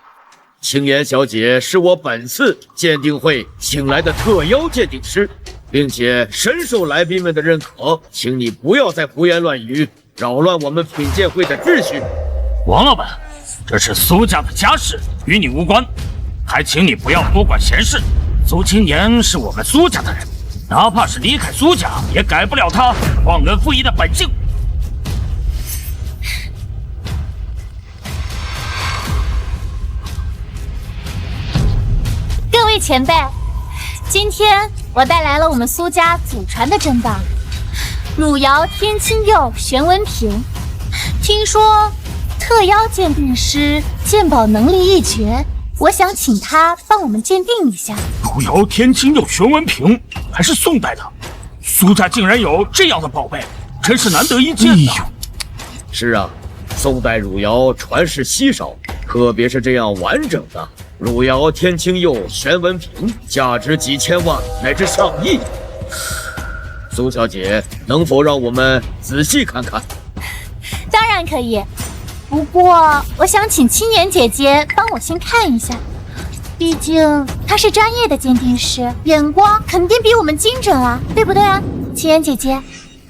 青言小姐是我本次鉴定会请来的特邀鉴定师，并且深受来宾们的认可，请你不要再胡言乱语，扰乱我们品鉴会的秩序。王老板，这是苏家的家事，与你无关，还请你不要多管闲事。苏清言是我们苏家的人，哪怕是离开苏家，也改不了他忘恩负义的本性。各位前辈，今天我带来了我们苏家祖传的珍宝——汝窑天青釉玄文瓶。听说特邀鉴定师鉴宝能力一绝，我想请他帮我们鉴定一下。汝窑天青釉玄文瓶，还是宋代的，苏家竟然有这样的宝贝，真是难得一见呐！是啊，宋代汝窑传世稀少，特别是这样完整的汝窑天青釉玄文瓶，价值几千万乃至上亿。苏小姐，能否让我们仔细看看？当然可以，不过我想请青言姐姐帮我先看一下，毕竟她是专业的鉴定师，眼光肯定比我们精准啊，对不对啊，青言姐姐？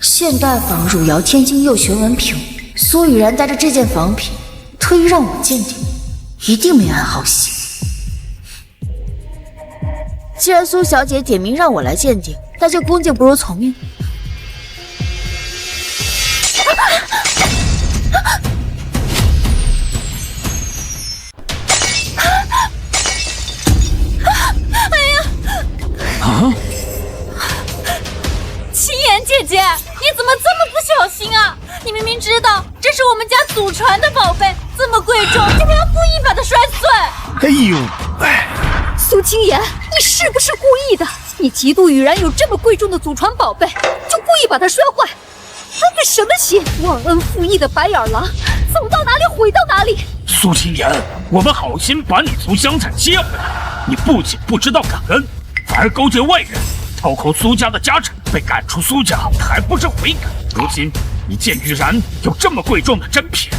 现代仿汝窑天青釉玄文瓶，苏雨然带着这件仿品，特意让我鉴定，一定没安好心。既然苏小姐点名让我来鉴定，那就恭敬不如从命。青言姐姐，你怎么这么不小心啊？你明明知道这是我们家祖传的宝贝，这么贵重，你还要故意把它摔碎？哎呦，苏清言，你是不是故意的？你嫉妒雨然有这么贵重的祖传宝贝，就故意把它摔坏？安个什么心？忘恩负义的白眼狼，走到哪里毁到哪里！苏清言，我们好心把你从乡下接回来，你不仅不知道感恩，反而勾结外人，掏空苏家的家产，被赶出苏家还不知悔改。如今你见雨然有这么贵重的珍品，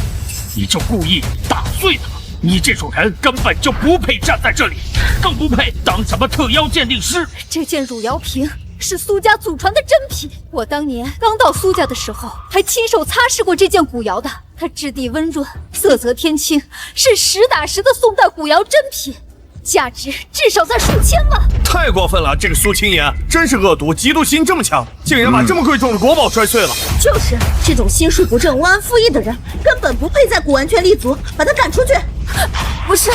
你就故意打碎它。你这种人根本就不配站在这里，更不配当什么特邀鉴定师。这件汝窑瓶是苏家祖传的珍品，我当年刚到苏家的时候，还亲手擦拭过这件古窑的。它质地温润，色泽天青，是实打实的宋代古窑珍品，价值至少在数千万。太过分了！这个苏清言真是恶毒，嫉妒心这么强，竟然把这么贵重的国宝摔碎了。就是这种心术不正、忘恩负义的人，根本不配在古玩圈立足，把他赶出去！不是，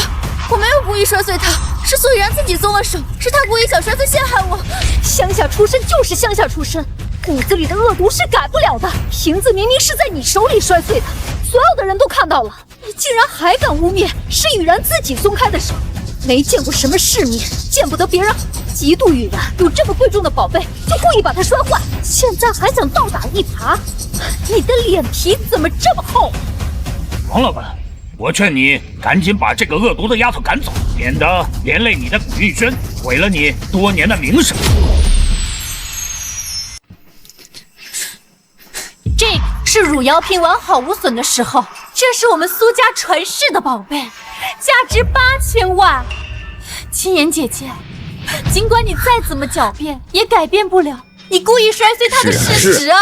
我没有故意摔碎它，是苏雨然自己松了手，是他故意想摔碎陷害我。乡下出身就是乡下出身，骨子里的恶毒是改不了的。瓶子明明是在你手里摔碎的，所有的人都看到了，你竟然还敢污蔑是雨然自己松开的手。没见过什么世面，见不得别人好，嫉妒雨然有这么贵重的宝贝，就故意把它摔坏，现在还想倒打一耙，你的脸皮怎么这么厚？王老板，我劝你赶紧把这个恶毒的丫头赶走，免得连累你的古玉轩，毁了你多年的名声。这是汝窑瓶完好无损的时候，这是我们苏家传世的宝贝，价值8000万。青言姐姐，尽管你再怎么狡辩，也改变不了你故意摔碎它的事实啊！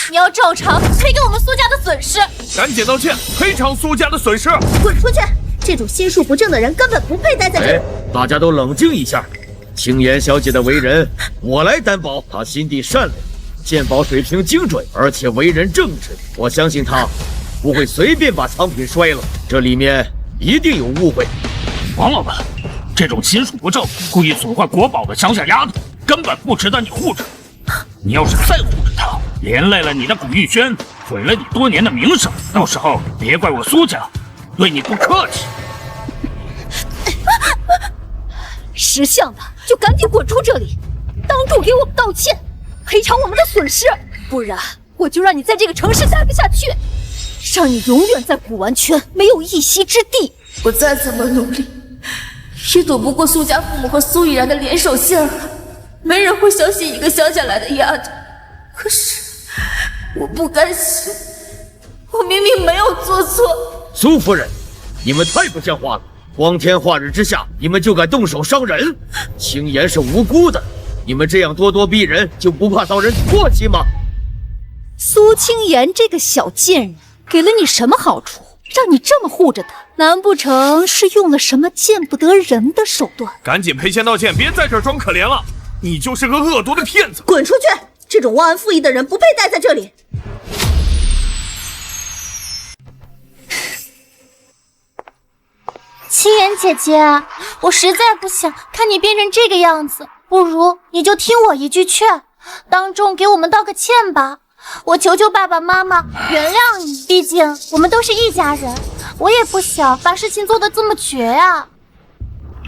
你要照常赔给我们苏家的损失。赶紧道歉，赔偿苏家的损失。滚出去！这种心术不正的人根本不配待在这里。大家都冷静一下。青言小姐的为人，我来担保，她心地善良，鉴宝水平精准，而且为人正直。我相信她不会随便把藏品摔了，这里面一定有误会。王老板，这种心术不正、故意损坏国宝的乡下丫头，根本不值得你护着。你要是再护着她，连累了你的古玉轩，毁了你多年的名声，到时候别怪我苏家对你不客气。识相的就赶紧滚出这里，当众给我们道歉，赔偿我们的损失，不然我就让你在这个城市待不下去。让你永远在古玩圈没有一席之地。我再怎么努力，也躲不过苏家父母和苏雨然的联手陷害。没人会相信一个乡下来的丫头。可是我不甘心，我明明没有做错。苏夫人，你们太不像话了！光天化日之下，你们就敢动手伤人？青岩是无辜的，你们这样咄咄逼人，就不怕遭人唾弃吗？苏青岩这个小贱人，给了你什么好处，让你这么护着他？难不成是用了什么见不得人的手段？赶紧赔钱道歉，别在这儿装可怜了！你就是个恶毒的骗子！滚出去！这种忘恩负义的人不配待在这里。青岩姐姐，我实在不想看你变成这个样子，不如你就听我一句劝，当众给我们道个歉吧。我求求爸爸妈妈原谅你，毕竟我们都是一家人，我也不想把事情做得这么绝啊。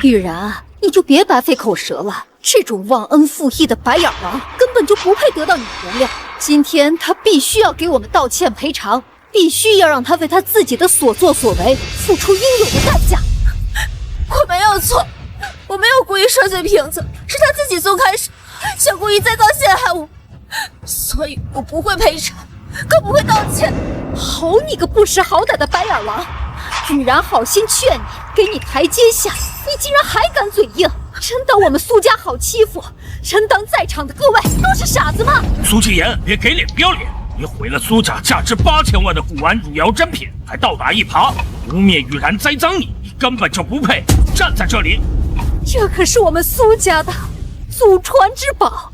雨然，你就别白费口舌了，这种忘恩负义的白眼狼根本就不配得到你的原谅。今天他必须要给我们道歉赔偿，必须要让他为他自己的所作所为付出应有的代价。我没有错，我没有故意摔碎瓶子，是他自己从开始想故意再造陷害我，所以我不会赔偿，更不会道歉。好你个不识好歹的白眼狼！雨然好心劝你，给你台阶下，你竟然还敢嘴硬，真当我们苏家好欺负？真当在场的各位都是傻子吗？苏青岩，别给脸不要脸！你毁了苏家价值8000万的古玩汝窑珍品，还倒打一耙，污蔑雨然栽赃你，你根本就不配站在这里。这可是我们苏家的祖传之宝，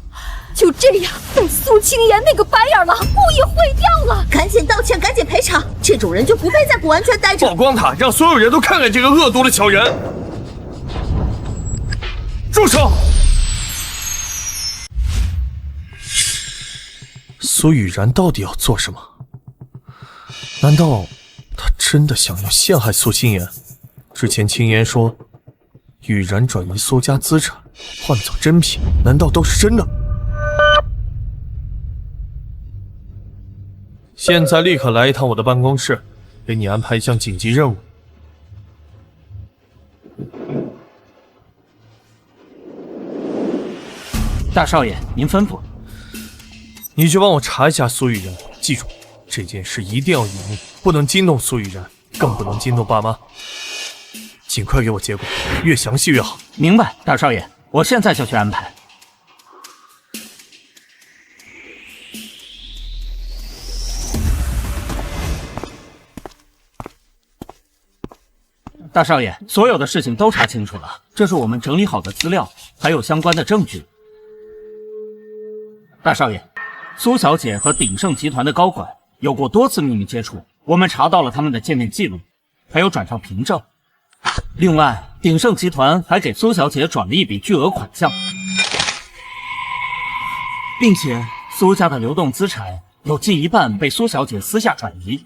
就这样被苏青岩那个白眼狼故意毁掉了。赶紧道歉，赶紧赔偿！这种人就不配在古玩圈待着。曝光他，让所有人都看看这个恶毒的小人！住手！苏雨然到底要做什么？难道他真的想要陷害苏青岩？之前青岩说雨然转移苏家资产换走珍品，难道都是真的？现在立刻来一趟我的办公室，给你安排一项紧急任务。大少爷，您吩咐。你去帮我查一下苏雨然，记住这件事一定要隐秘，不能惊动苏雨然，更不能惊动爸妈。尽快给我结果，越详细越好。明白，大少爷，我现在就去安排。大少爷，所有的事情都查清楚了，这是我们整理好的资料，还有相关的证据。大少爷，苏小姐和鼎盛集团的高管有过多次秘密接触，我们查到了他们的见面记录，还有转账凭证。另外，鼎盛集团还给苏小姐转了一笔巨额款项，并且苏家的流动资产有近一半被苏小姐私下转移。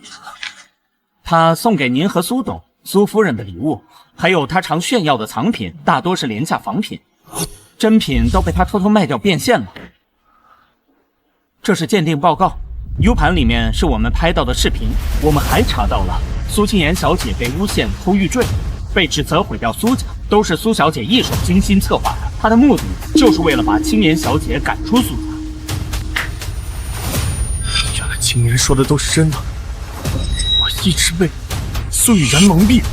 她送给您和苏董、苏夫人的礼物，还有她常炫耀的藏品，大多是廉价仿品，真品都被她偷偷卖掉变现了。这是鉴定报告 ，U 盘里面是我们拍到的视频。我们还查到了苏青岩小姐被诬陷偷玉坠，被指责毁掉苏家，都是苏小姐一手精心策划的。她的目的就是为了把青岩小姐赶出苏家。原来青岩说的都是真的，我一直被苏雨然蒙蔽，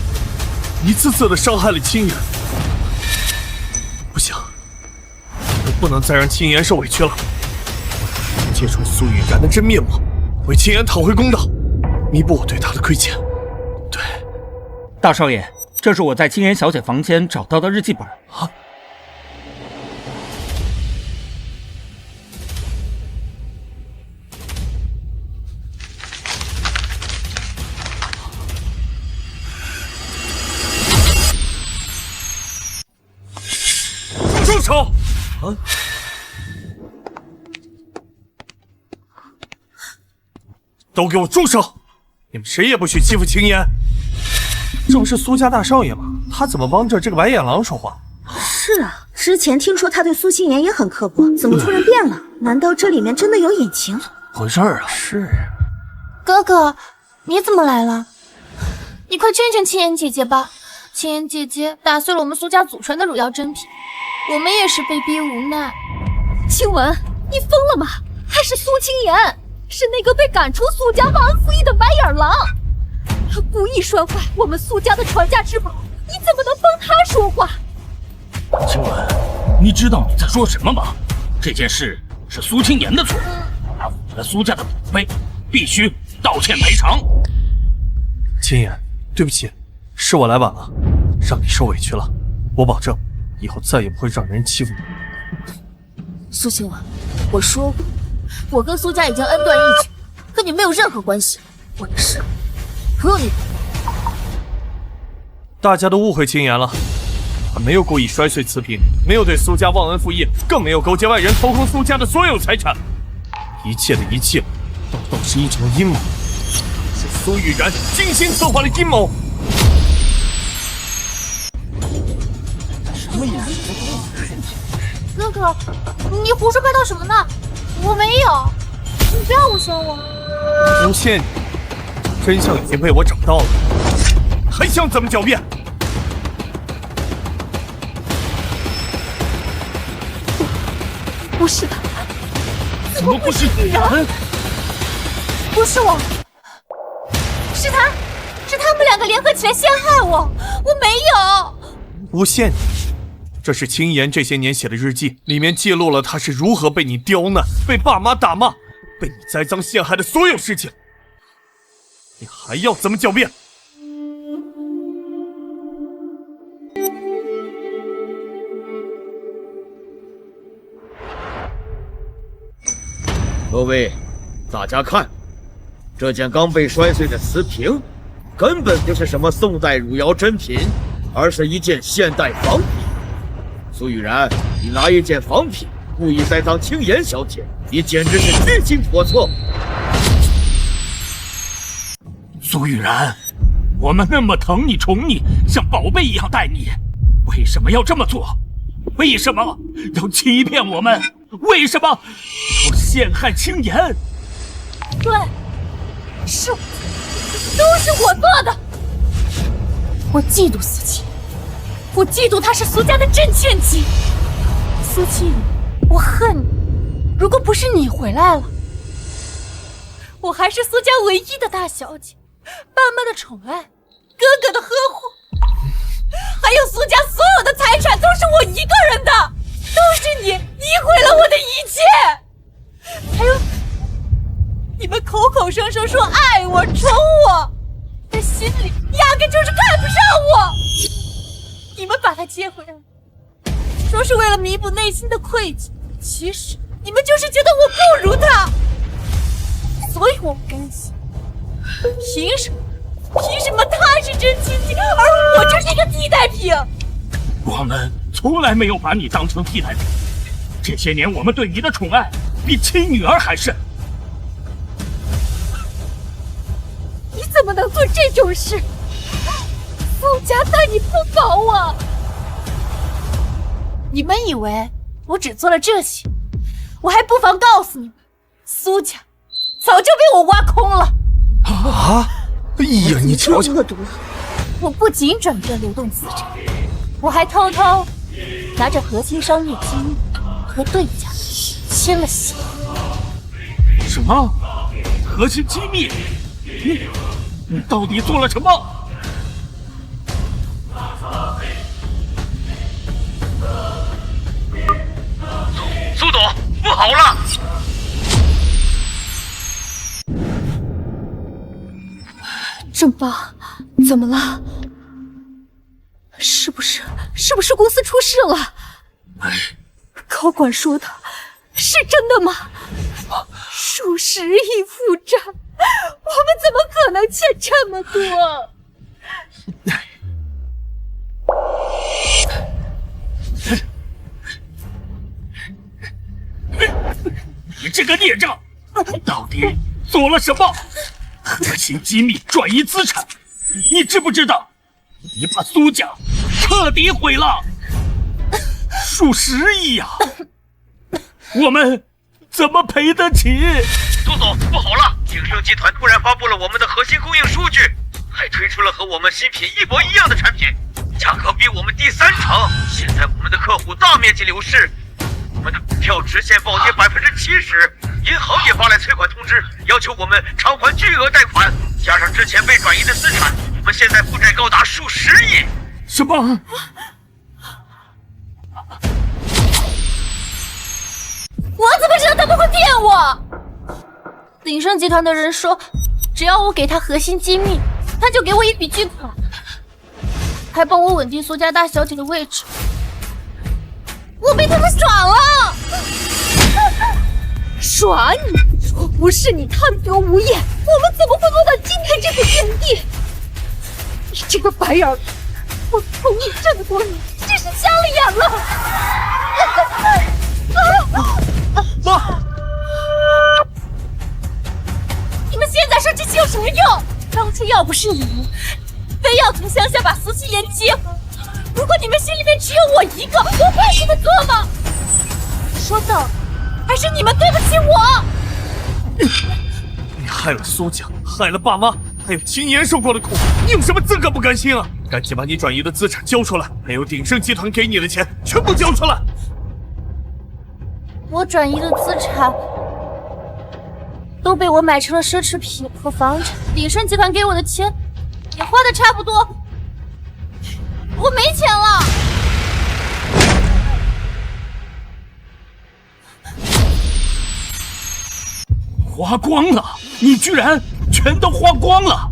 一次次的伤害了青岩。不行，我不能再让青岩受委屈了。揭穿苏雨然的真面目，为青岩讨回公道，弥补我对他的亏欠。对，大少爷，这是我在青岩小姐房间找到的日记本。啊！住手！啊！都给我住手！你们谁也不许欺负青岩！这不是苏家大少爷吗？他怎么帮着这个白眼狼说话？是啊，之前听说他对苏青岩也很刻薄，怎么突然变了？难道这里面真的有隐情？回事儿啊！是啊，哥哥，你怎么来了？你快劝劝青妍姐姐吧。青妍姐姐打碎了我们苏家祖传的汝窑珍品，我们也是被逼无奈。青文，你疯了吗？还是苏青妍，是那个被赶出苏家忘恩负义的白眼狼，他故意摔坏我们苏家的传家之宝，你怎么能帮他说话？青文，你知道你在说什么吗？这件事是苏青妍的错，她毁了苏家的宝贝，必须道歉赔偿。青妍，对不起，是我来晚了，让你受委屈了。我保证，以后再也不会让人欺负你。苏青婉，我说过，我跟苏家已经恩断义绝，跟你没有任何关系。我的事不用你管。大家都误会青妍了，他没有故意摔碎瓷瓶，没有对苏家忘恩负义，更没有勾结外人掏空苏家的所有财产。一切的一切，都是一场阴谋，是苏玉然精心策划的阴谋。什么阴谋？哥哥，你胡说八道什么呢？我没有，你不要诬陷我。诬陷你，真相已经被我找到了，还想怎么狡辩？不是他，怎么不是你？不是我，是他们两个联合起来陷害我，我没有。诬陷你，这是青妍这些年写的日记，里面记录了她是如何被你刁难、被爸妈打骂、被你栽赃陷害的所有事情。你还要怎么狡辩？各位，大家看，这件刚被摔碎的瓷瓶，根本不是什么宋代汝窑珍品，而是一件现代仿品。苏玉然，你拿一件仿品故意栽赃青妍小姐，你简直是居心叵测。苏玉然，我们那么疼你、宠你，像宝贝一样待你，为什么要这么做？为什么要欺骗我们？为什么要陷害青妍？对，是我，都是我做的。我嫉妒苏青，我嫉妒她是苏家的真千金。苏青，我恨你。如果不是你回来了，我还是苏家唯一的大小姐，爸妈的宠爱，哥哥的呵护，还有苏家所有的财产都是我一个人的，都是你毁了我的一切。还有你们口口声声说爱我、宠我，但心里压根就是看不上我。你们把他接回来，说是为了弥补内心的愧疚，其实你们就是觉得我不如他，所以我不甘心。凭什么他是真亲戚，而我就是一个替代品？我们从来没有把你当成替代品，这些年我们对你的宠爱比亲女儿还深。你怎么能做这种事？苏家待你不薄啊！你们以为我只做了这些，我还不妨告诉你们，苏家早就被我挖空了。啊！哎呀，你瞧瞧，恶毒了！我不仅转变流动资产，我还偷偷拿着核心商业机密和对家签了协议。什么？核心机密？你到底做了什么？苏董，不好了！正邦，怎么了？是不是公司出事了？高管说的是真的吗？数十亿负债，我们怎么可能欠这么多？你这个孽障，到底做了什么？核心机密转移资产，你知不知道？你把苏家彻底毁了，数十亿呀！我们怎么赔得起？苏总，不好了，鼎盛集团突然发布了我们的核心供应数据，还推出了和我们新品一模一样的产品，价格比我们低3成。现在我们的客户大面积流失，我们的股票直线暴跌70%，银行也发来催款通知，要求我们偿还巨额贷款，加上之前被转移的资产，我们现在负债高达数10亿。什么？我怎么知道他们会骗我？鼎盛集团的人说，只要我给他核心机密，他就给我一笔巨款，还帮我稳定苏家大小姐的位置。我被他们耍了！耍你？若不是你贪得无厌，我们怎么会落到今天这步田地？你这个白眼狼！我从你这么多年，真是瞎了眼了！妈！你们现在说这些有什么用？当初要不是你们非要从乡下把苏心妍接回，如果你们心里面只有我一个，我会这么做吗？说到底，还是你们对不起我。你害了苏家，害了爸妈，还有秦岩受过的苦，你有什么资格不甘心啊？赶紧把你转移的资产交出来，还有鼎盛集团给你的钱全部交出来。我转移的资产都被我买成了奢侈品和房产，鼎盛集团给我的钱也花的差不多，我没钱了。花光了？你居然全都花光了？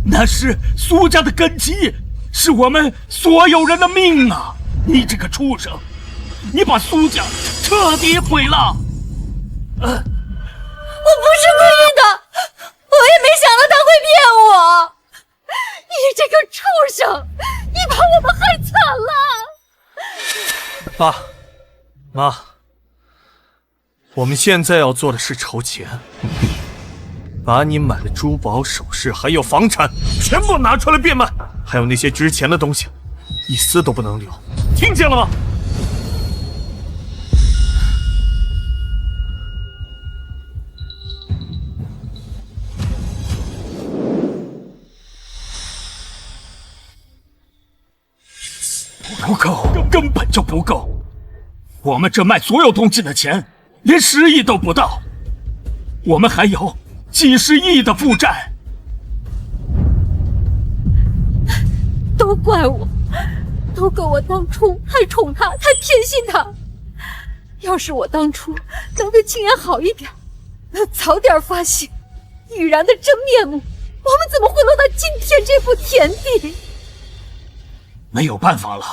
那是苏家的根基，是我们所有人的命啊！你这个畜生，你把苏家彻底毁了！我不是故意的，我也没想到他会骗我。你这个畜生，你把我们害惨了！爸妈，我们现在要做的是筹钱，把你买的珠宝首饰还有房产全部拿出来变卖，还有那些值钱的东西一丝都不能留，听见了吗？不够，根本就不够。我们这卖所有东西的钱，连10亿都不到。我们还有几十亿的负债。都怪我，都怪我当初太宠他，太偏心他。要是我当初能对青岩好一点，早点发现雨然的真面目，我们怎么会落到今天这步田地？没有办法了，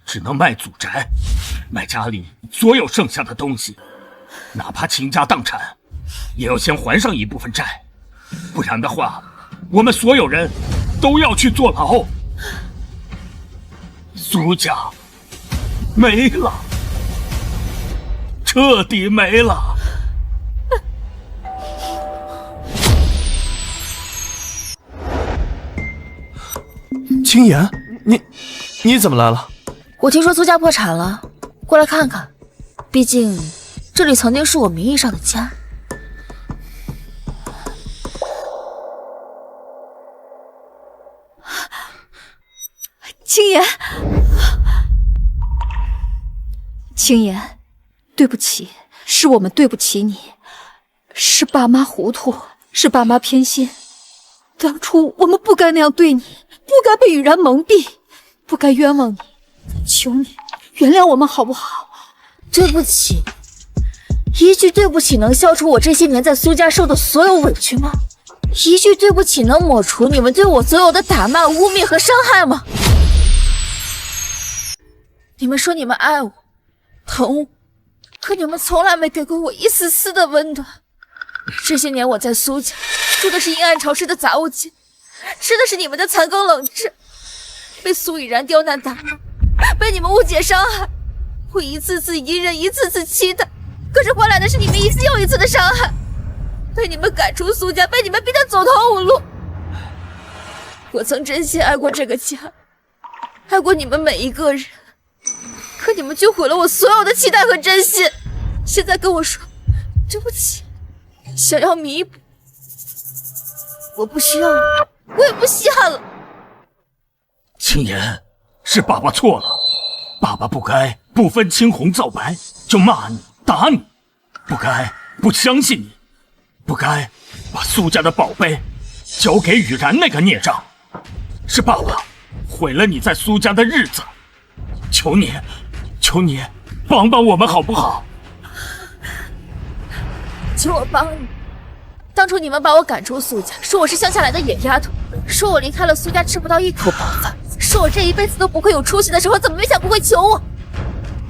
只能卖祖宅，卖家里所有剩下的东西，哪怕倾家荡产，也要先还上一部分债，不然的话，我们所有人都要去坐牢。苏家没了，彻底没了。青岩，你怎么来了？我听说苏家破产了，过来看看。毕竟这里曾经是我名义上的家。青岩，青岩，对不起，是我们对不起你，是爸妈糊涂，是爸妈偏心。当初我们不该那样对你，不该被雨然蒙蔽，不该冤枉你。求你原谅我们好不好？对不起，一句对不起能消除我这些年在苏家受的所有委屈吗？一句对不起能抹除你们对我所有的打骂、污蔑和伤害吗？你们说你们爱我、疼我，可你们从来没给过我一丝丝的温暖。这些年我在苏家住的是阴暗潮湿的杂物间，吃的是你们的残羹冷炙，被苏雨然刁难打骂，被你们误解伤害，我一次次隐忍，一次次期待，可是换来的是你们一次又一次的伤害，被你们赶出苏家，被你们逼得走投无路。我曾真心爱过这个家，爱过你们每一个人，可你们却毁了我所有的期待和真心。现在跟我说对不起，想要弥补，我不需要了，我也不瞎了。青言，是爸爸错了，爸爸不该不分青红皂白就骂你打你，不该不相信你，不该把苏家的宝贝交给雨然那个孽障，是爸爸毁了你在苏家的日子，求你帮帮我们好不好？求我帮你。当初你们把我赶出苏家，说我是乡下来的野丫头，说我离开了苏家吃不到一口饱饭，说我这一辈子都不会有出息的时候，怎么没想过会求我？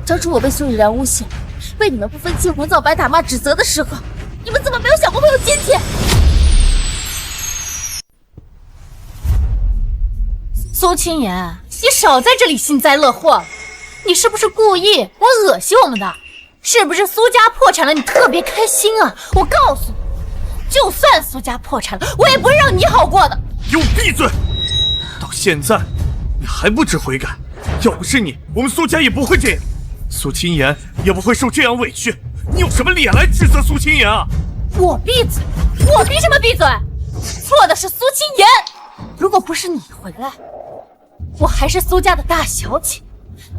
当初我被苏雨然诬陷，被你们不分青红皂白打骂指责的时候，你们怎么没有想过会有今天？苏青言，你少在这里幸灾乐祸了，你是不是故意来恶心我们的？是不是苏家破产了，你特别开心啊？我告诉你，就算苏家破产了，我也不会让你好过的。给我闭嘴！到现在你还不知悔改，要不是你，我们苏家也不会这样，苏青言也不会受这样委屈。你有什么脸来指责苏青言啊？我闭嘴！我凭什么闭嘴？错的是苏青言。如果不是你回来，我还是苏家的大小姐，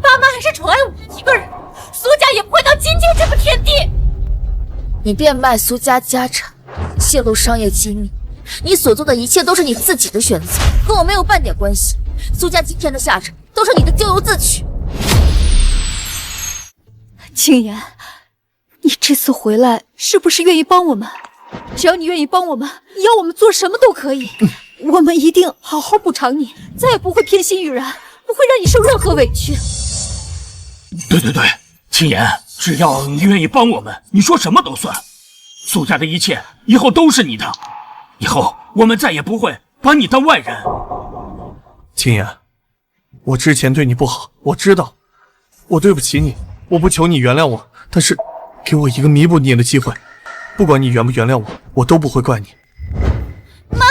爸妈还是宠爱我一个人，苏家也不会到今天这步田地。你变卖苏家家产，泄露商业机密，你所做的一切都是你自己的选择，跟我没有半点关系。苏家今天的下场都是你的咎由自取。青言，你这次回来是不是愿意帮我们？只要你愿意帮我们，你要我们做什么都可以。我们一定好好补偿你，再也不会偏心雨然，不会让你受任何委屈。对，青言，只要你愿意帮我们，你说什么都算。苏家的一切以后都是你的，以后我们再也不会把你当外人。青言，我之前对你不好，我知道，我对不起你，我不求你原谅我，但是给我一个弥补你的机会，不管你原不原谅我，我都不会怪你。妈，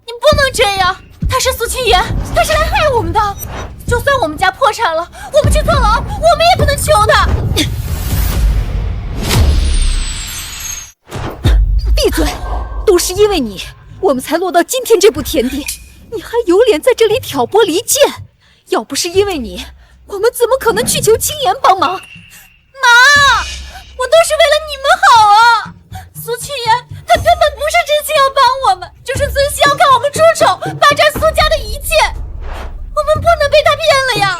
你不能这样，他是苏青言，他是来害我们的。就算我们家破产了，我们去坐牢，我们也不能求他。闭嘴！都是因为你，我们才落到今天这步田地。你还有脸在这里挑拨离间？要不是因为你，我们怎么可能去求青言帮忙？妈，我都是为了你们好啊！苏青言他根本不是真心要帮我们，就是存心要看我们出丑，霸占苏家的一切。我们不能被他骗了呀！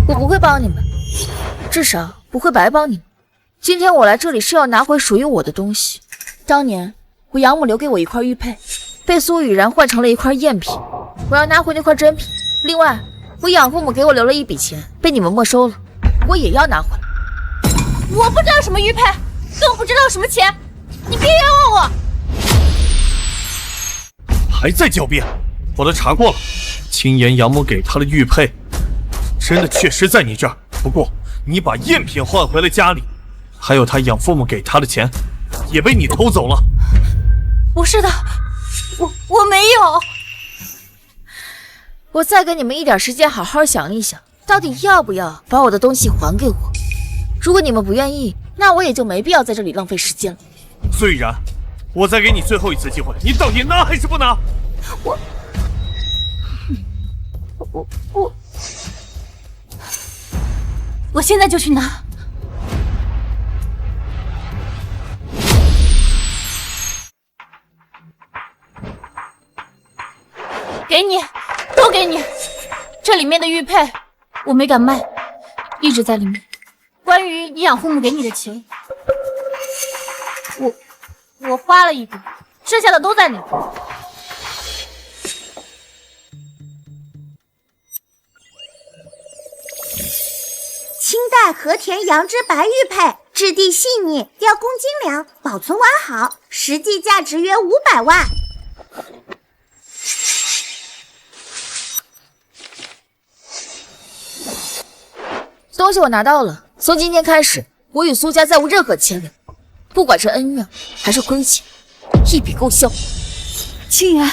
我不会帮你们，至少不会白帮你们。今天我来这里是要拿回属于我的东西。当年我养母留给我一块玉佩，被苏雨然换成了一块赝品，我要拿回那块真品。另外，我养父母给我留了一笔钱，被你们没收了，我也要拿回来。我不知道什么玉佩，更不知道什么钱，你别冤枉我！还在狡辩？我都查过了，青言养母给他的玉佩，真的确实在你这儿。不过你把赝品换回了家里，还有他养父母给他的钱，也被你偷走了。不是的，我没有。我再给你们一点时间，好好想一想，到底要不要把我的东西还给我。如果你们不愿意，那我也就没必要在这里浪费时间了。苏雨然，我再给你最后一次机会，你到底拿还是不拿？我现在就去拿。给你，都给你。这里面的玉佩我没敢卖，一直在里面。关于你养父母给你的钱，我花了一笔，剩下的都在里面。清代和田羊脂白玉佩，质地细腻，雕工精良，保存完好，实际价值约500万。东西我拿到了，从今天开始，我与苏家再无任何牵连，不管是恩怨还是亏欠，一笔勾销。青言，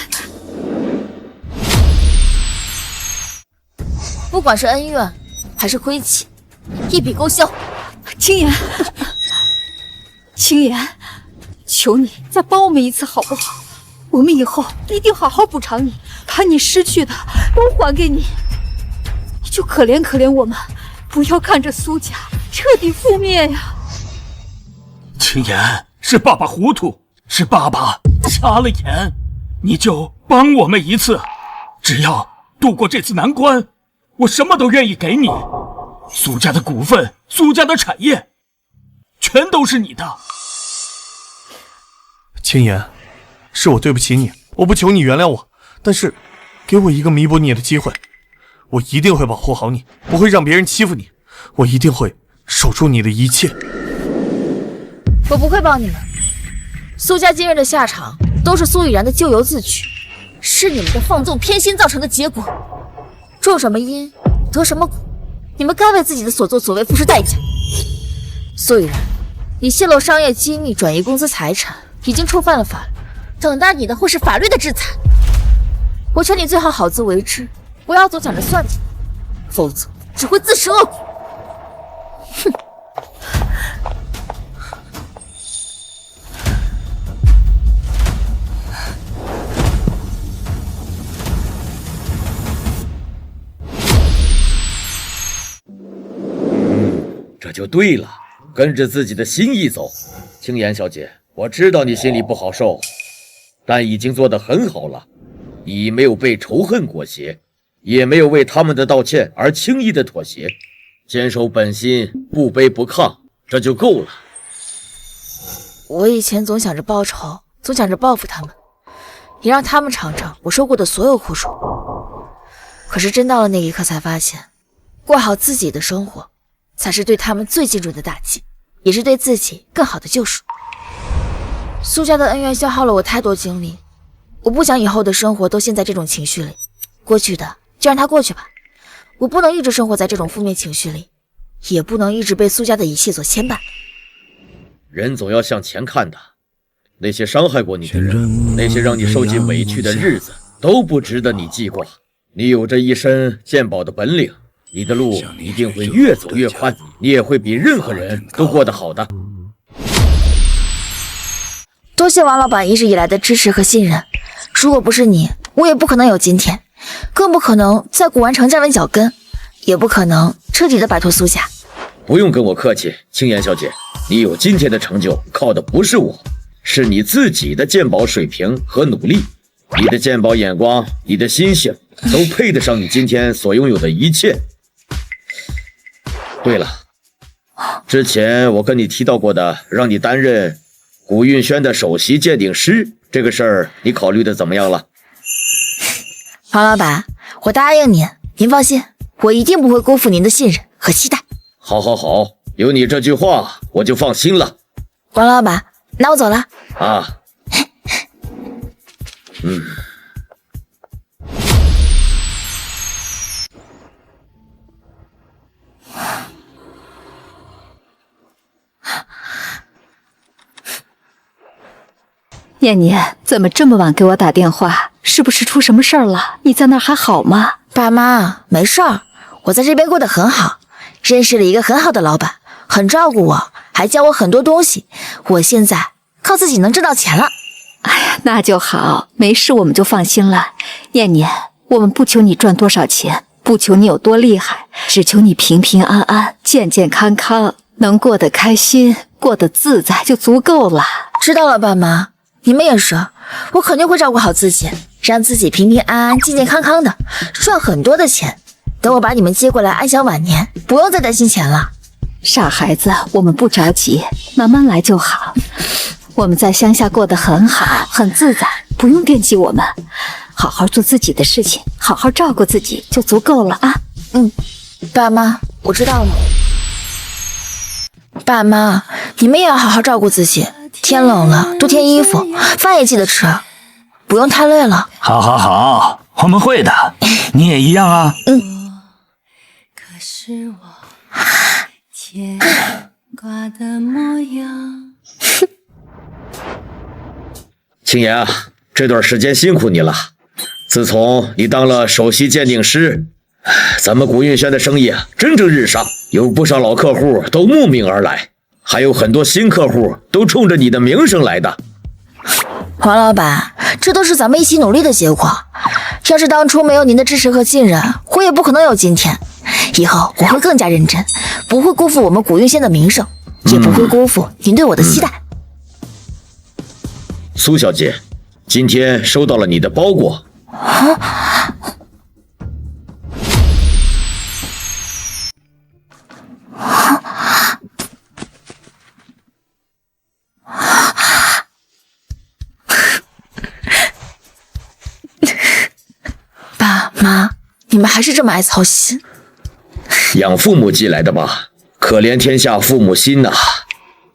不管是恩怨还是亏欠，一笔勾销。青言，青言，求你再帮我们一次好不好？我们以后一定好好补偿你，把你失去的都还给你。你就可怜可怜我们，不要看着苏家彻底覆灭呀！青言，是爸爸糊涂，是爸爸瞎了眼，你就帮我们一次，只要度过这次难关，我什么都愿意给你。苏家的股份，苏家的产业，全都是你的。青言，是我对不起你，我不求你原谅我，但是给我一个弥补你的机会，我一定会保护好你，不会让别人欺负你，我一定会守住你的一切。我不会帮你们，苏家今日的下场都是苏雨然的咎由自取，是你们的放纵偏心造成的结果。种什么因，得什么果，你们该为自己的所作所为付出代价。苏雨然，你泄露商业机密，转移公司财产，已经触犯了法律，等待你的会是法律的制裁。我劝你最好好自为之，不要总想着算计，否则只会自食恶果。哼！这就对了，跟着自己的心意走。青言小姐，我知道你心里不好受，但已经做得很好了。你没有被仇恨裹挟，也没有为他们的道歉而轻易的妥协，坚守本心，不卑不亢，这就够了。我以前总想着报仇，总想着报复他们，也让他们尝尝我受过的所有苦楚。可是真到了那一刻，才发现，过好自己的生活，才是对他们最精准的打击，也是对自己更好的救赎。苏家的恩怨消耗了我太多精力，我不想以后的生活都陷在这种情绪里。过去的就让它过去吧，我不能一直生活在这种负面情绪里，也不能一直被苏家的一切所牵绊。人总要向前看的，那些伤害过你的人，那些让你受尽委屈的日子，都不值得你记挂。你有着一身鉴宝的本领，你的路一定会越走越宽，你也会比任何人都过得好的。多谢王老板一直以来的支持和信任，如果不是你，我也不可能有今天，更不可能在古玩城站稳脚跟，也不可能彻底的摆脱苏家。不用跟我客气，青言小姐，你有今天的成就，靠的不是我，是你自己的鉴宝水平和努力。你的鉴宝眼光，你的心性，都配得上你今天所拥有的一切。对了，之前我跟你提到过的，让你担任古运轩的首席鉴定师，这个事儿你考虑的怎么样了？王老板，我答应您，您放心，我一定不会辜负您的信任和期待。好，好，好，有你这句话，我就放心了。王老板，那我走了。啊，念念，怎么这么晚给我打电话？是不是出什么事儿了？你在那儿还好吗？爸妈，没事儿，我在这边过得很好，认识了一个很好的老板，很照顾我，还教我很多东西。我现在靠自己能挣到钱了。哎呀，那就好，没事我们就放心了。念念，我们不求你赚多少钱，不求你有多厉害，只求你平平安安、健健康康，能过得开心、过得自在就足够了。知道了，爸妈，你们也是，我肯定会照顾好自己，让自己平平安安、健健康康的，赚很多的钱。等我把你们接过来安享晚年，不用再担心钱了。傻孩子，我们不着急，慢慢来就好。我们在乡下过得很好，很自在，不用惦记我们，好好做自己的事情，好好照顾自己就足够了啊。爸妈，我知道了。爸妈，你们也要好好照顾自己，天冷了多添衣服，饭也记得吃，不用太累了。好，好，好，我们会的，你也一样啊。可是我牵挂的模样。青言啊，这段时间辛苦你了。自从你当了首席鉴定师，咱们古运轩的生意啊蒸蒸日上，有不少老客户都慕名而来，还有很多新客户都冲着你的名声来的。王老板，这都是咱们一起努力的结果。要是当初没有您的支持和信任，我也不可能有今天。以后我会更加认真，不会辜负我们古韵县的名声，也不会辜负您对我的期待。苏小姐，今天收到了你的包裹。爸妈，你们还是这么爱操心。养父母寄来的吧，可怜天下父母心呐！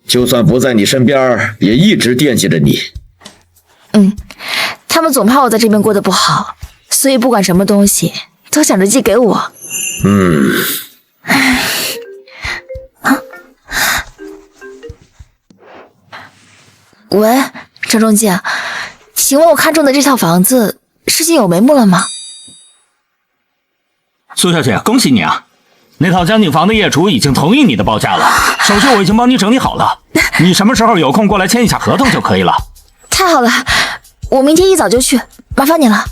就算不在你身边，也一直惦记着你。他们总怕我在这边过得不好，所以不管什么东西都想着寄给我。喂，张中介，请问我看中的这套房子事情有眉目了吗？苏小姐，恭喜你啊！那套江景房的业主已经同意你的报价了，手续我已经帮你整理好了，你什么时候有空过来签一下合同就可以了。太好了，我明天一早就去，麻烦你了。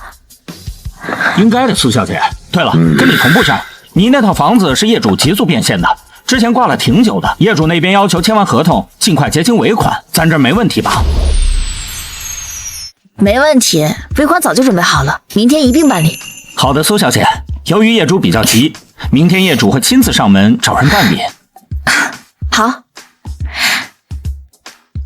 应该的，苏小姐。对了，跟你同步下，你那套房子是业主急速变现的，之前挂了挺久的，业主那边要求签完合同尽快结清尾款，咱这没问题吧？没问题，尾款早就准备好了，明天一并办理。好的，苏小姐。由于业主比较急，明天业主会亲自上门找人办理。好。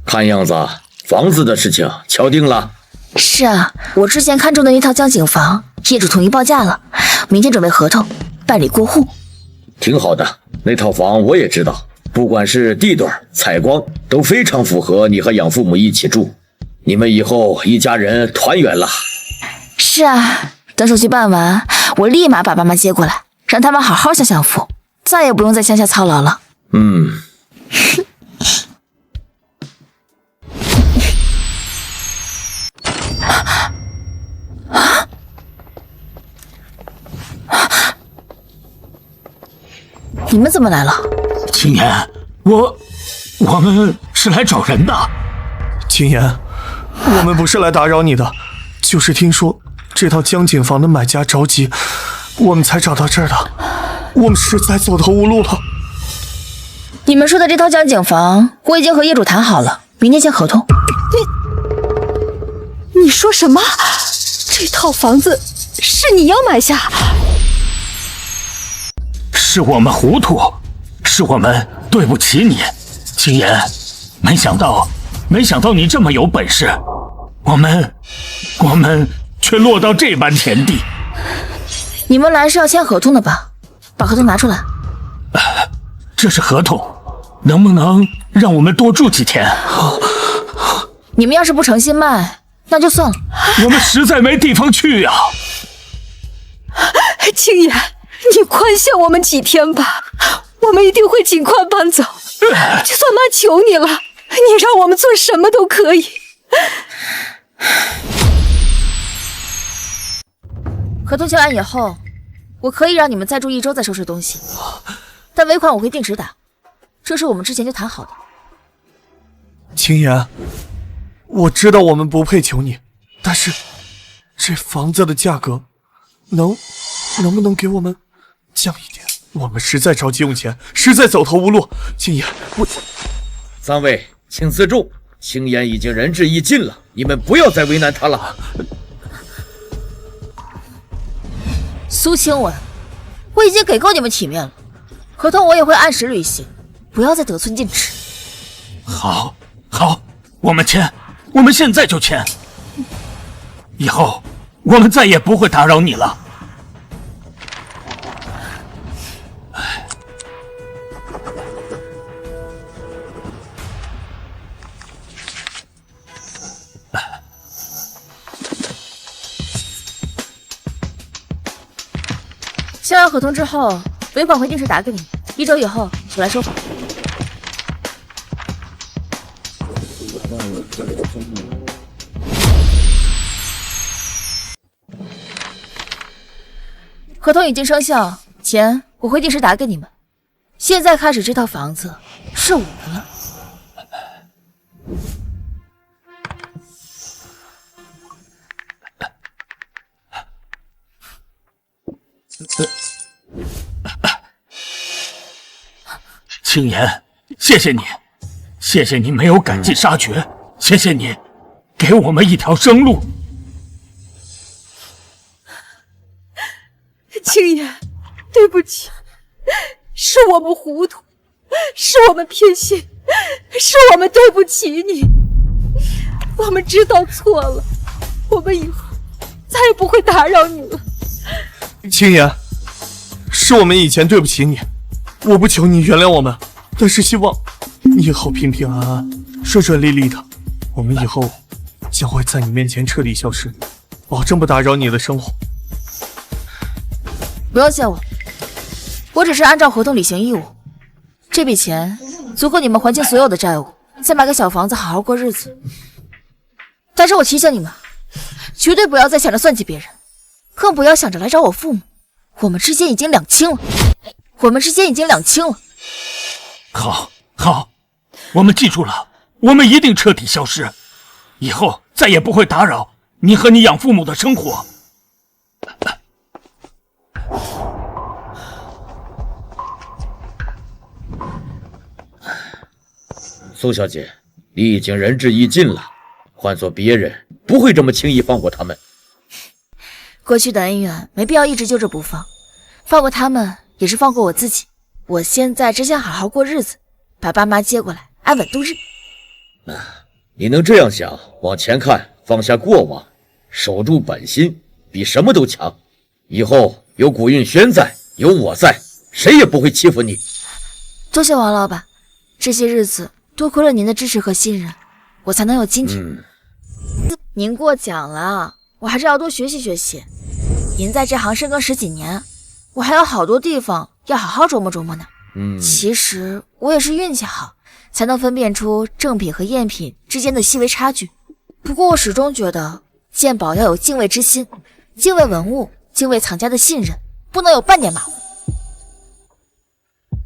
看样子房子的事情敲定了。是啊，我之前看中的那套江景房，业主同意报价了，明天准备合同，办理过户。挺好的，那套房我也知道，不管是地段、采光，都非常符合你和养父母一起住。你们以后一家人团圆了。是啊，等手续办完，我立马把爸妈接过来，让他们好好享享福，再也不用在乡下操劳了。你们怎么来了？青言，我们是来找人的。青言，我们不是来打扰你的，就是听说这套江景房的买家着急，我们才找到这儿的。我们实在走投无路了。你们说的这套江景房，我已经和业主谈好了，明天签合同。你说什么？这套房子是你要买下？是我们糊涂，是我们对不起你，青言。没想到你这么有本事，我们却落到这般田地。你们来是要签合同的吧？把合同拿出来。这是合同，能不能让我们多住几天？你们要是不诚心卖，那就算了。我们实在没地方去呀。青言，你宽限我们几天吧，我们一定会尽快搬走。就算妈求你了，你让我们做什么都可以。合同签完以后，我可以让你们再住1周再收拾东西，但尾款我会定时打，这是我们之前就谈好的。青言，我知道我们不配求你，但是这房子的价格能不能给我们降一点？我们实在着急用钱，实在走投无路。青言，三位请自重，青言已经仁至义尽了，你们不要再为难他了。苏清文，我已经给够你们体面了，合同我也会按时履行，不要再得寸进尺。好，我们签，我们现在就签。以后我们再也不会打扰你了。签完合同之后，尾款会定时打给你，1周以后我来收房。合同已经生效，钱我会定时打给你们。现在开始，这套房子是我的了。青岩，谢谢你，谢谢你没有赶尽杀绝，谢谢你给我们一条生路。青岩，对不起，是我们糊涂，是我们偏心，是我们对不起你，我们知道错了，我们以后再也不会打扰你了。青岩，是我们以前对不起你，我不求你原谅我们，但是希望你以后平平安安、顺顺利利的。我们以后将会在你面前彻底消失，保证不打扰你的生活。不用谢我，我只是按照合同履行义务。这笔钱足够你们还清所有的债务，再买个小房子好好过日子。但是我提醒你们，绝对不要再想着算计别人，更不要想着来找我父母。我们之间已经两清了，好，我们记住了，我们一定彻底消失，以后再也不会打扰你和你养父母的生活。苏小姐，你已经仁至义尽了，换做别人不会这么轻易放过他们。过去的恩怨没必要一直揪着不放，放过他们也是放过我自己。我现在只想好好过日子，把爸妈接过来，安稳度日。你能这样想，往前看，放下过往，守住本心，比什么都强。以后有古运轩在，有我在，谁也不会欺负你。多谢王老板，这些日子多亏了您的支持和信任，我才能有今天。您过奖了，我还是要多学习学习。您在这行深耕10几年，我还有好多地方要好好琢磨琢磨呢。其实我也是运气好，才能分辨出正品和赝品之间的细微差距。不过我始终觉得鉴宝要有敬畏之心，敬畏文物，敬畏藏家的信任，不能有半点马虎。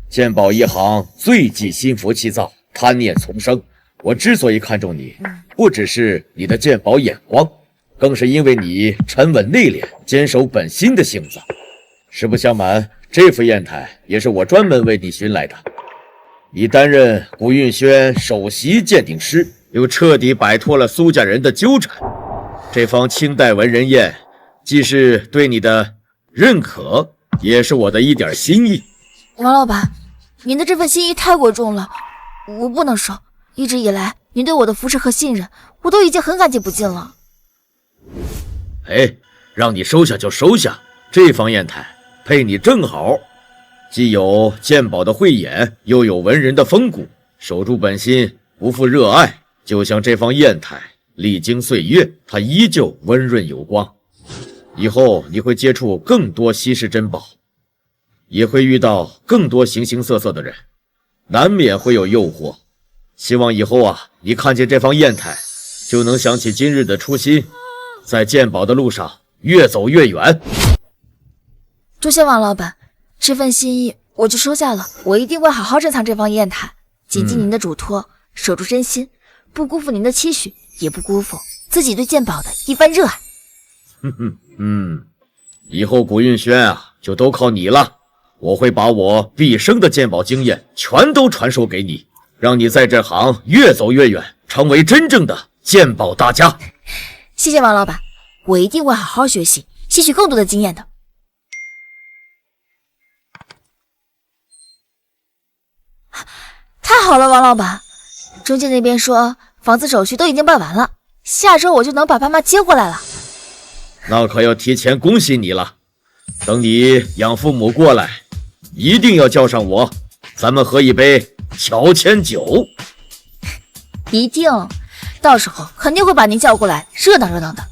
鉴宝一行最忌心浮气躁，贪念丛生。我之所以看中你，不只是你的鉴宝眼光，更是因为你沉稳内敛、坚守本心的性子。实不相瞒，这副砚台也是我专门为你寻来的。你担任古运轩首席鉴定师，又彻底摆脱了苏家人的纠缠。这方清代文人砚，既是对你的认可，也是我的一点心意。王老板，您的这份心意太过重了，我不能收。一直以来，您对我的扶持和信任，我都已经很感激不尽了。让你收下就收下，这方砚台配你正好，既有鉴宝的慧眼，又有文人的风骨，守住本心，不负热爱。就像这方砚台，历经岁月，它依旧温润有光。以后你会接触更多稀世珍宝，也会遇到更多形形色色的人，难免会有诱惑。希望以后你看见这方砚台，就能想起今日的初心，在鉴宝的路上越走越远。多谢王老板，这份心意我就收下了。我一定会好好珍藏这方砚台，谨记您的嘱托，守住真心，不辜负您的期许，也不辜负自己对鉴宝的一番热爱。以后古运轩就都靠你了。我会把我毕生的鉴宝经验全都传授给你，让你在这行越走越远，成为真正的鉴宝大家。谢谢王老板，我一定会好好学习，吸取更多的经验的。太好了，王老板，中介那边说房子手续都已经办完了，下周我就能把爸妈接过来了。那可要提前恭喜你了。等你养父母过来，一定要叫上我，咱们喝一杯乔迁酒。一定，到时候肯定会把您叫过来，热闹热闹的。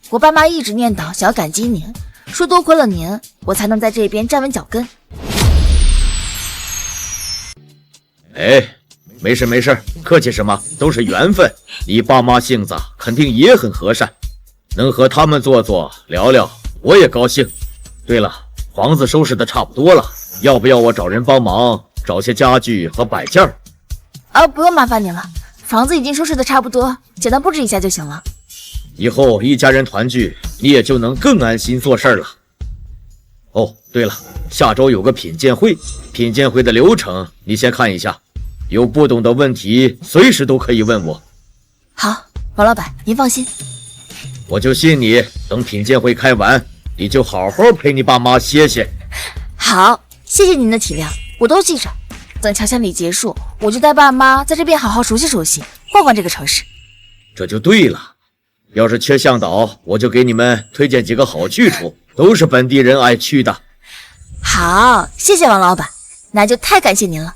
我爸妈一直念叨想要感激您，说多亏了您，我才能在这边站稳脚跟。没事，客气什么，都是缘分。你爸妈性子肯定也很和善，能和他们坐坐聊聊，我也高兴。对了，房子收拾的差不多了，要不要我找人帮忙找些家具和摆件？不用麻烦您了，房子已经收拾的差不多，简单布置一下就行了。以后一家人团聚，你也就能更安心做事了。哦，对了，下周有个品鉴会，品鉴会的流程你先看一下，有不懂的问题随时都可以问我。好，王老板您放心，我就信你，等品鉴会开完，你就好好陪你爸妈歇歇。好，谢谢您的体谅，我都记着。等乔迁礼结束，我就带爸妈在这边好好熟悉熟悉，逛逛这个城市。这就对了，要是缺向导，我就给你们推荐几个好去处，都是本地人爱去的。好，谢谢王老板，那就太感谢您了。